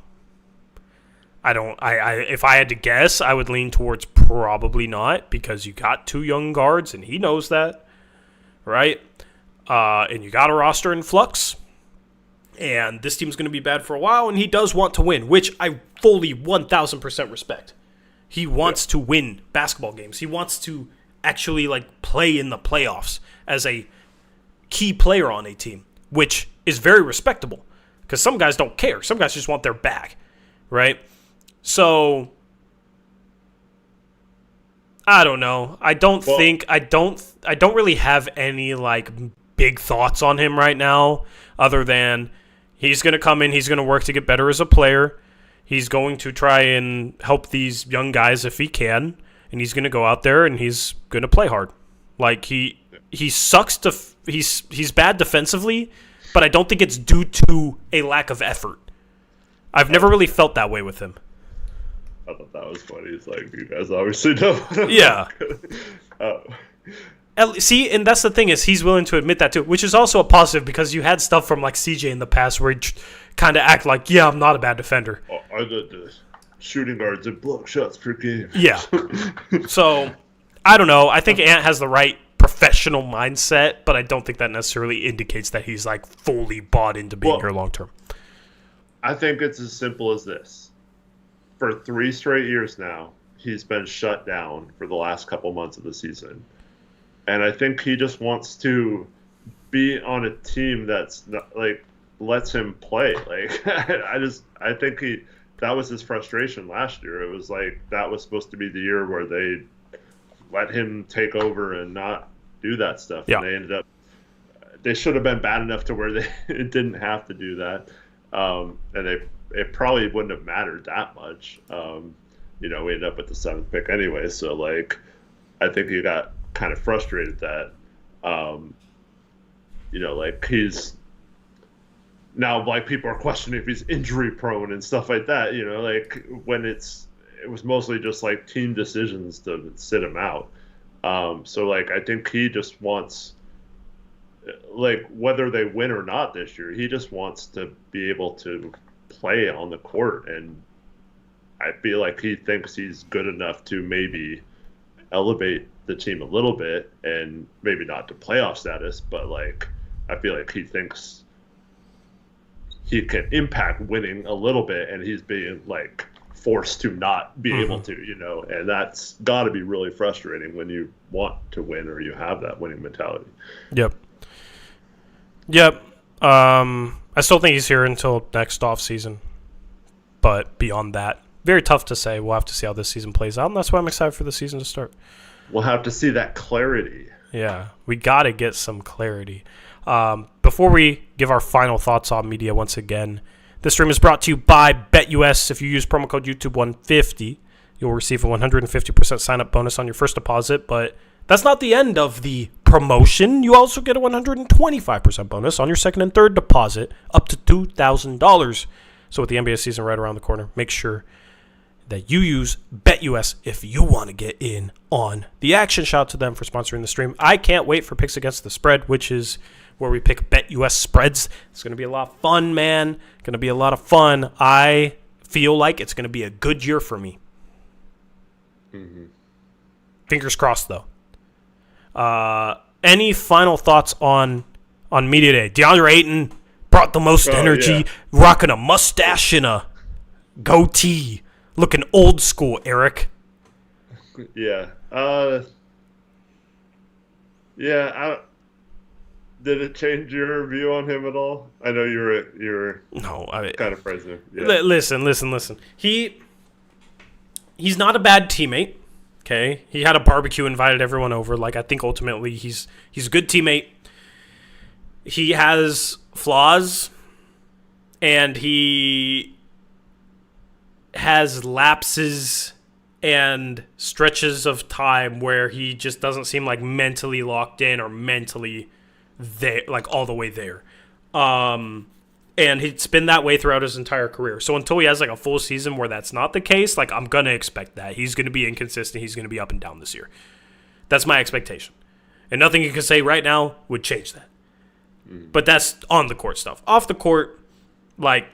If I had to guess, I would lean towards probably not because you got two young guards and he knows that, right? And you got a roster in flux, and this team's going to be bad for a while, and he does want to win, which I fully 1,000% respect. He wants to win basketball games. He wants to actually like play in the playoffs as a key player on a team, which is very respectable because some guys don't care. Some guys just want their bag, right? So I don't know. I don't really have any like big thoughts on him right now other than he's going to come in, he's going to work to get better as a player. He's going to try and help these young guys if he can, and he's going to go out there and he's going to play hard. Like he sucks he's bad defensively, but I don't think it's due to a lack of effort. I've never really felt that way with him. I thought that was funny. It's like, you guys obviously know. Yeah. See, and that's the thing is he's willing to admit that too, which is also a positive because you had stuff from like CJ in the past where he kind of act like, yeah, I'm not a bad defender. I did the shooting guards and block shots per game. Yeah. So, I don't know. I think Ant has the right professional mindset, but I don't think that necessarily indicates that he's like fully bought into being here long term. I think it's as simple as this. For 3 straight years now, he's been shut down for the last couple months of the season. And I think he just wants to be on a team that's not, like, lets him play. Like, I think that was his frustration last year. It was like that was supposed to be the year where they let him take over and not do that stuff. Yeah. And they should have been bad enough to where they didn't have to do that. And it probably wouldn't have mattered that much. We ended up with the 7th pick anyway. So, like, I think he got kind of frustrated that, like, he's now, like, people are questioning if he's injury prone and stuff like that, like, when it was mostly just, like, team decisions to sit him out. So, like, I think he just wants, like, whether they win or not this year, he just wants to be able to play on the court. And I feel like he thinks he's good enough to maybe elevate the team a little bit, and maybe not to playoff status, but, like, I feel like he thinks he can impact winning a little bit, and he's being, like, forced to not be able to, and that's got to be really frustrating when you want to win or you have that winning mentality. Yep. I still think he's here until next offseason, but beyond that, very tough to say. We'll have to see how this season plays out, and that's why I'm excited for the season to start. We'll have to see that clarity. Yeah, we got to get some clarity. Before we give our final thoughts on media once again, this stream is brought to you by BetUS. If you use promo code YouTube150, you'll receive a 150% sign-up bonus on your first deposit, but that's not the end of the promotion. You also get a 125% bonus on your second and third deposit, up to $2,000. So with the NBA season right around the corner, make sure that you use BetUS if you want to get in on the action. Shout out to them for sponsoring the stream. I can't wait for Picks Against the Spread, which is where we pick BetUS spreads. It's going to be a lot of fun, man. Going to be a lot of fun. I feel like it's going to be a good year for me. Mm-hmm. Fingers crossed, though. Any final thoughts on Media Day? DeAndre Ayton brought the most energy, rocking a mustache and a goatee, looking old school, Eric. Yeah. Did it change your view on him at all? I know you were kind of praising him. Yeah. Listen. He's not a bad teammate. Okay, he had a barbecue, invited everyone over. Like, I think ultimately he's a good teammate. He has flaws, and he has lapses and stretches of time where he just doesn't seem like mentally locked in or mentally there, like all the way there. And it's been that way throughout his entire career. So until he has like a full season where that's not the case, like, I'm going to expect that. He's going to be inconsistent. He's going to be up and down this year. That's my expectation. And nothing you can say right now would change that. But that's on the court stuff. Off the court, like,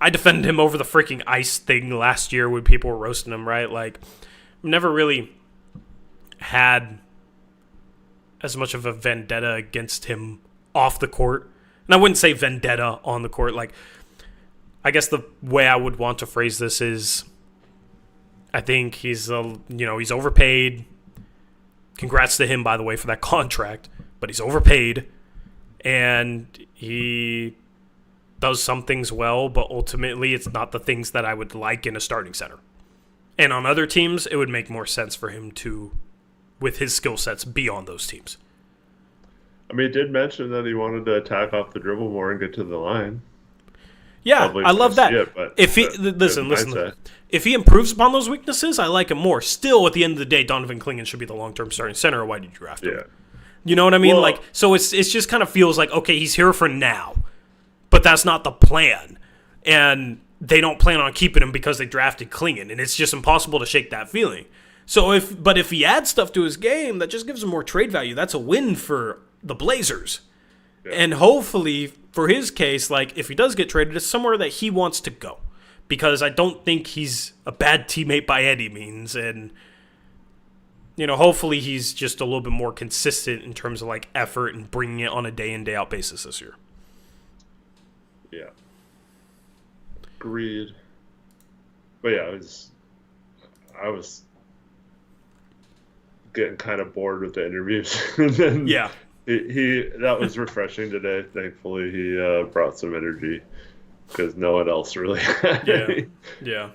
I defended him over the freaking ice thing last year when people were roasting him, right? Like, never really had as much of a vendetta against him off the court. And I wouldn't say vendetta on the court. Like, I guess the way I would want to phrase this is, I think he's overpaid. Congrats to him, by the way, for that contract. But he's overpaid, and he does some things well, but ultimately it's not the things that I would like in a starting center. And on other teams, it would make more sense for him to, with his skill sets, be on those teams. I mean, he did mention that he wanted to attack off the dribble more and get to the line. Yeah, Probably I love that. If he listen, if he improves upon those weaknesses, I like him more. Still, at the end of the day, Donovan Clingan should be the long-term starting center. Or why did you draft him? Yeah. You know what I mean? Well, like, so it's just kind of feels like, okay, he's here for now, but that's not the plan, and they don't plan on keeping him because they drafted Clingan, and it's just impossible to shake that feeling. So if he adds stuff to his game that just gives him more trade value, that's a win for the Blazers. Yeah. And hopefully, for his case, like, if he does get traded, it's somewhere that he wants to go. Because I don't think he's a bad teammate by any means. And hopefully he's just a little bit more consistent in terms of like effort and bringing it on a day in, day out basis this year. Yeah. Agreed. But yeah, I was getting kind of bored with the interviews. And then Yeah. He that was refreshing today. Thankfully, he brought some energy because no one else really had any. Yeah.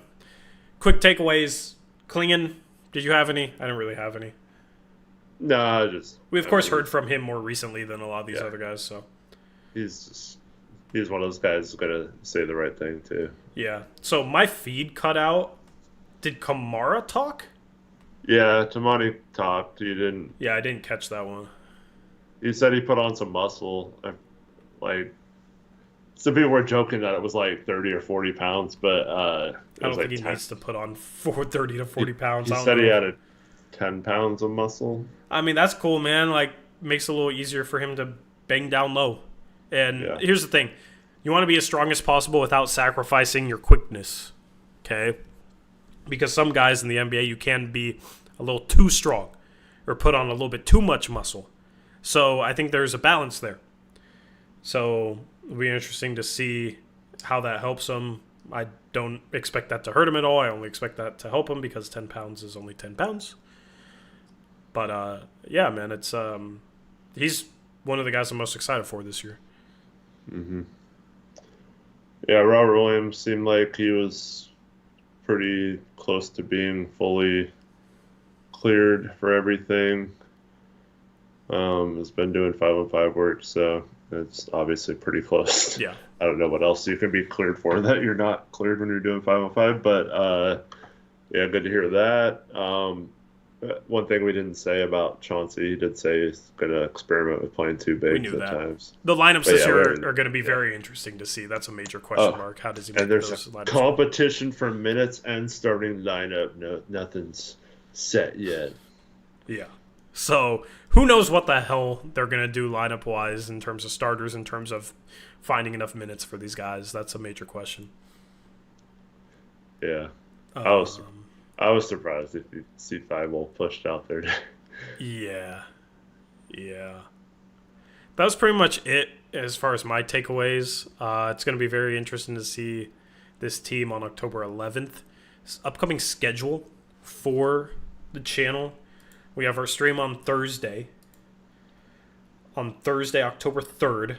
Quick takeaways. Klingon, did you have any? I didn't really have any. No, We, of course, heard from him more recently than a lot of these other guys. So he's one of those guys who's going to say the right thing, too. Yeah. So my feed cut out. Did Kamara talk? Yeah, Tamani talked. He didn't. Yeah, I didn't catch that one. He said he put on some muscle. Like, some people were joking that it was like 30 or 40 pounds, but I don't think he needs to put on 30 to 40 pounds. He said he had 10 pounds of muscle. I mean, that's cool, man. Like, makes it a little easier for him to bang down low. And here's the thing. You want to be as strong as possible without sacrificing your quickness, okay? Because some guys in the NBA, you can be a little too strong or put on a little bit too much muscle. So I think there's a balance there. So it'll be interesting to see how that helps him. I don't expect that to hurt him at all. I only expect that to help him because 10 pounds is only 10 pounds. But, yeah, man, it's he's one of the guys I'm most excited for this year. Mm-hmm. Yeah, Robert Williams seemed like he was pretty close to being fully cleared for everything. Has been doing 5-on-5 work, so it's obviously pretty close. Yeah. I don't know what else you can be cleared for that you're not cleared when you're doing 5-on-5, but yeah, good to hear that. One thing we didn't say about Chauncey, he did say he's going to experiment with playing two bigs at times. The lineups this year are going to be very interesting to see. That's a major question mark. How does he make and there's those a lineups competition for minutes and starting lineup. No, nothing's set yet. Yeah. So who knows what the hell they're going to do lineup-wise in terms of starters, in terms of finding enough minutes for these guys. That's a major question. Yeah. I was surprised if you see Thibault pushed out there. Yeah. That was pretty much it as far as my takeaways. It's going to be very interesting to see this team on October 11th. This upcoming schedule for the channel. We have our stream on Thursday. On Thursday, October 3rd.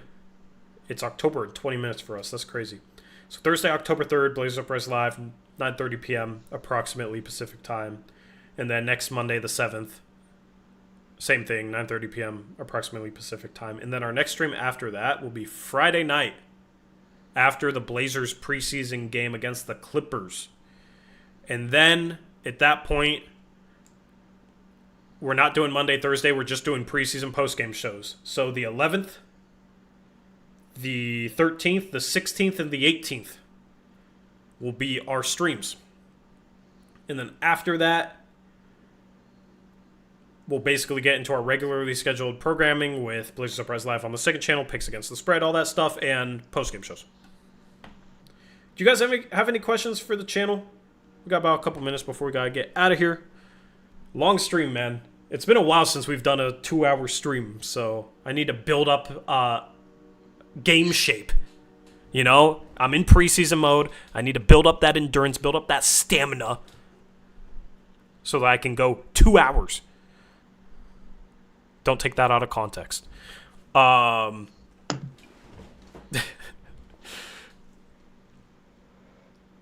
It's October in 20 minutes for us. That's crazy. So Thursday, October 3rd, Blazers Uprise Live, 9:30 p.m. approximately Pacific time. And then next Monday, the 7th, same thing, 9:30 p.m. approximately Pacific time. And then our next stream after that will be Friday night after the Blazers preseason game against the Clippers. And then at that point, we're not doing Monday, Thursday. We're just doing preseason postgame shows. So the 11th, the 13th, the 16th, and the 18th will be our streams. And then after that, we'll basically get into our regularly scheduled programming with Blazers Uprise Live on the second channel, picks against the spread, all that stuff, and postgame shows. Do you guys have any questions for the channel? We got about a couple minutes before we got to get out of here. Long stream, man. It's been a while since we've done a 2-hour stream, so I need to build up game shape. You know, I'm in preseason mode. I need to build up that endurance, build up that stamina so that I can go 2 hours. Don't take that out of context.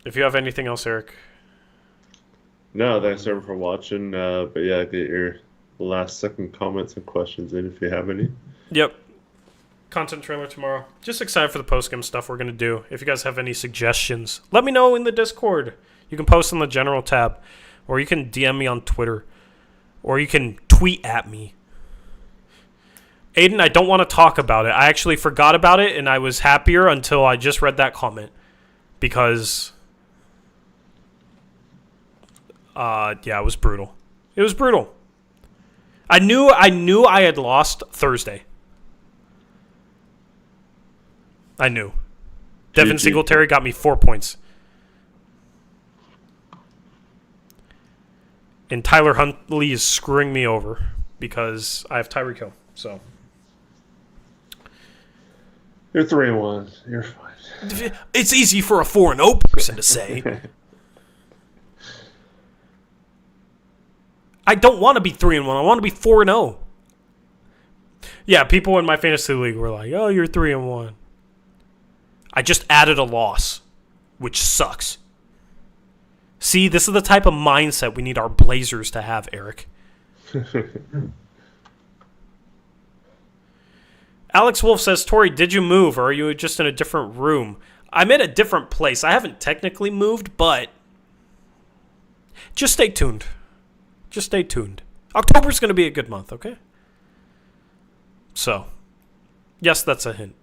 If you have anything else, Eric. No, thanks everyone for watching. But yeah, get your last second comments and questions in if you have any. Yep. Content trailer tomorrow. Just excited for the postgame stuff we're going to do. If you guys have any suggestions, let me know in the Discord. You can post in the general tab, or you can DM me on Twitter, or you can tweet at me. Aiden, I don't want to talk about it. I actually forgot about it, and I was happier until I just read that comment. Because, yeah, it was brutal. It was brutal. I knew I had lost Thursday. I knew. Devin Singletary got me 4 points. And Tyler Huntley is screwing me over because I have Tyreek Hill. So you're 3-1. You're fine. It's easy for a 4-0 person to say. I don't want to be 3-1. I want to be 4-0. Yeah, people in my fantasy league were like, "Oh, you're 3-1." I just added a loss, which sucks. See, this is the type of mindset we need our Blazers to have, Eric. Alex Wolf says, Tori, did you move, or are you just in a different room? I'm in a different place. I haven't technically moved, but just stay tuned. Just stay tuned. October's going to be a good month, okay? So, yes, that's a hint.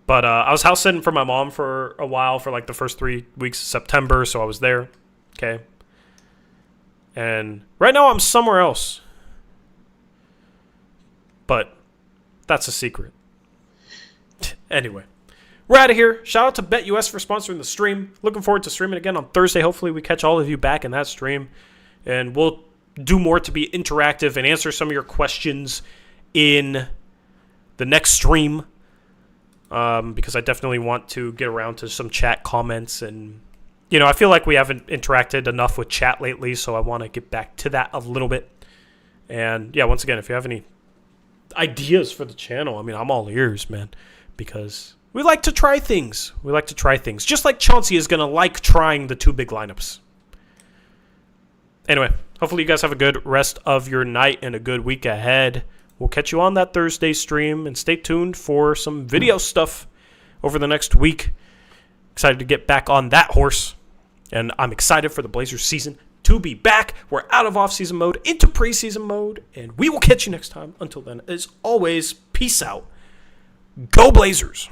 But I was house sitting for my mom for a while, for like the first 3 weeks of September, so I was there, okay? And right now I'm somewhere else. But that's a secret. Anyway, we're out of here. Shout out to BetUS for sponsoring the stream. Looking forward to streaming again on Thursday. Hopefully we catch all of you back in that stream. And we'll do more to be interactive and answer some of your questions in the next stream. Because I definitely want to get around to some chat comments. And, you know, I feel like we haven't interacted enough with chat lately, so I want to get back to that a little bit. And, yeah, once again, if you have any ideas for the channel, I mean, I'm all ears, man, because we like to try things. We like to try things. Just like Chauncey is going to like trying the 2 big lineups. Anyway, hopefully you guys have a good rest of your night and a good week ahead. We'll catch you on that Thursday stream, and stay tuned for some video stuff over the next week. Excited to get back on that horse, and I'm excited for the Blazers season to be back. We're out of off-season mode into preseason mode, and we will catch you next time. Until then, as always, peace out. Go Blazers!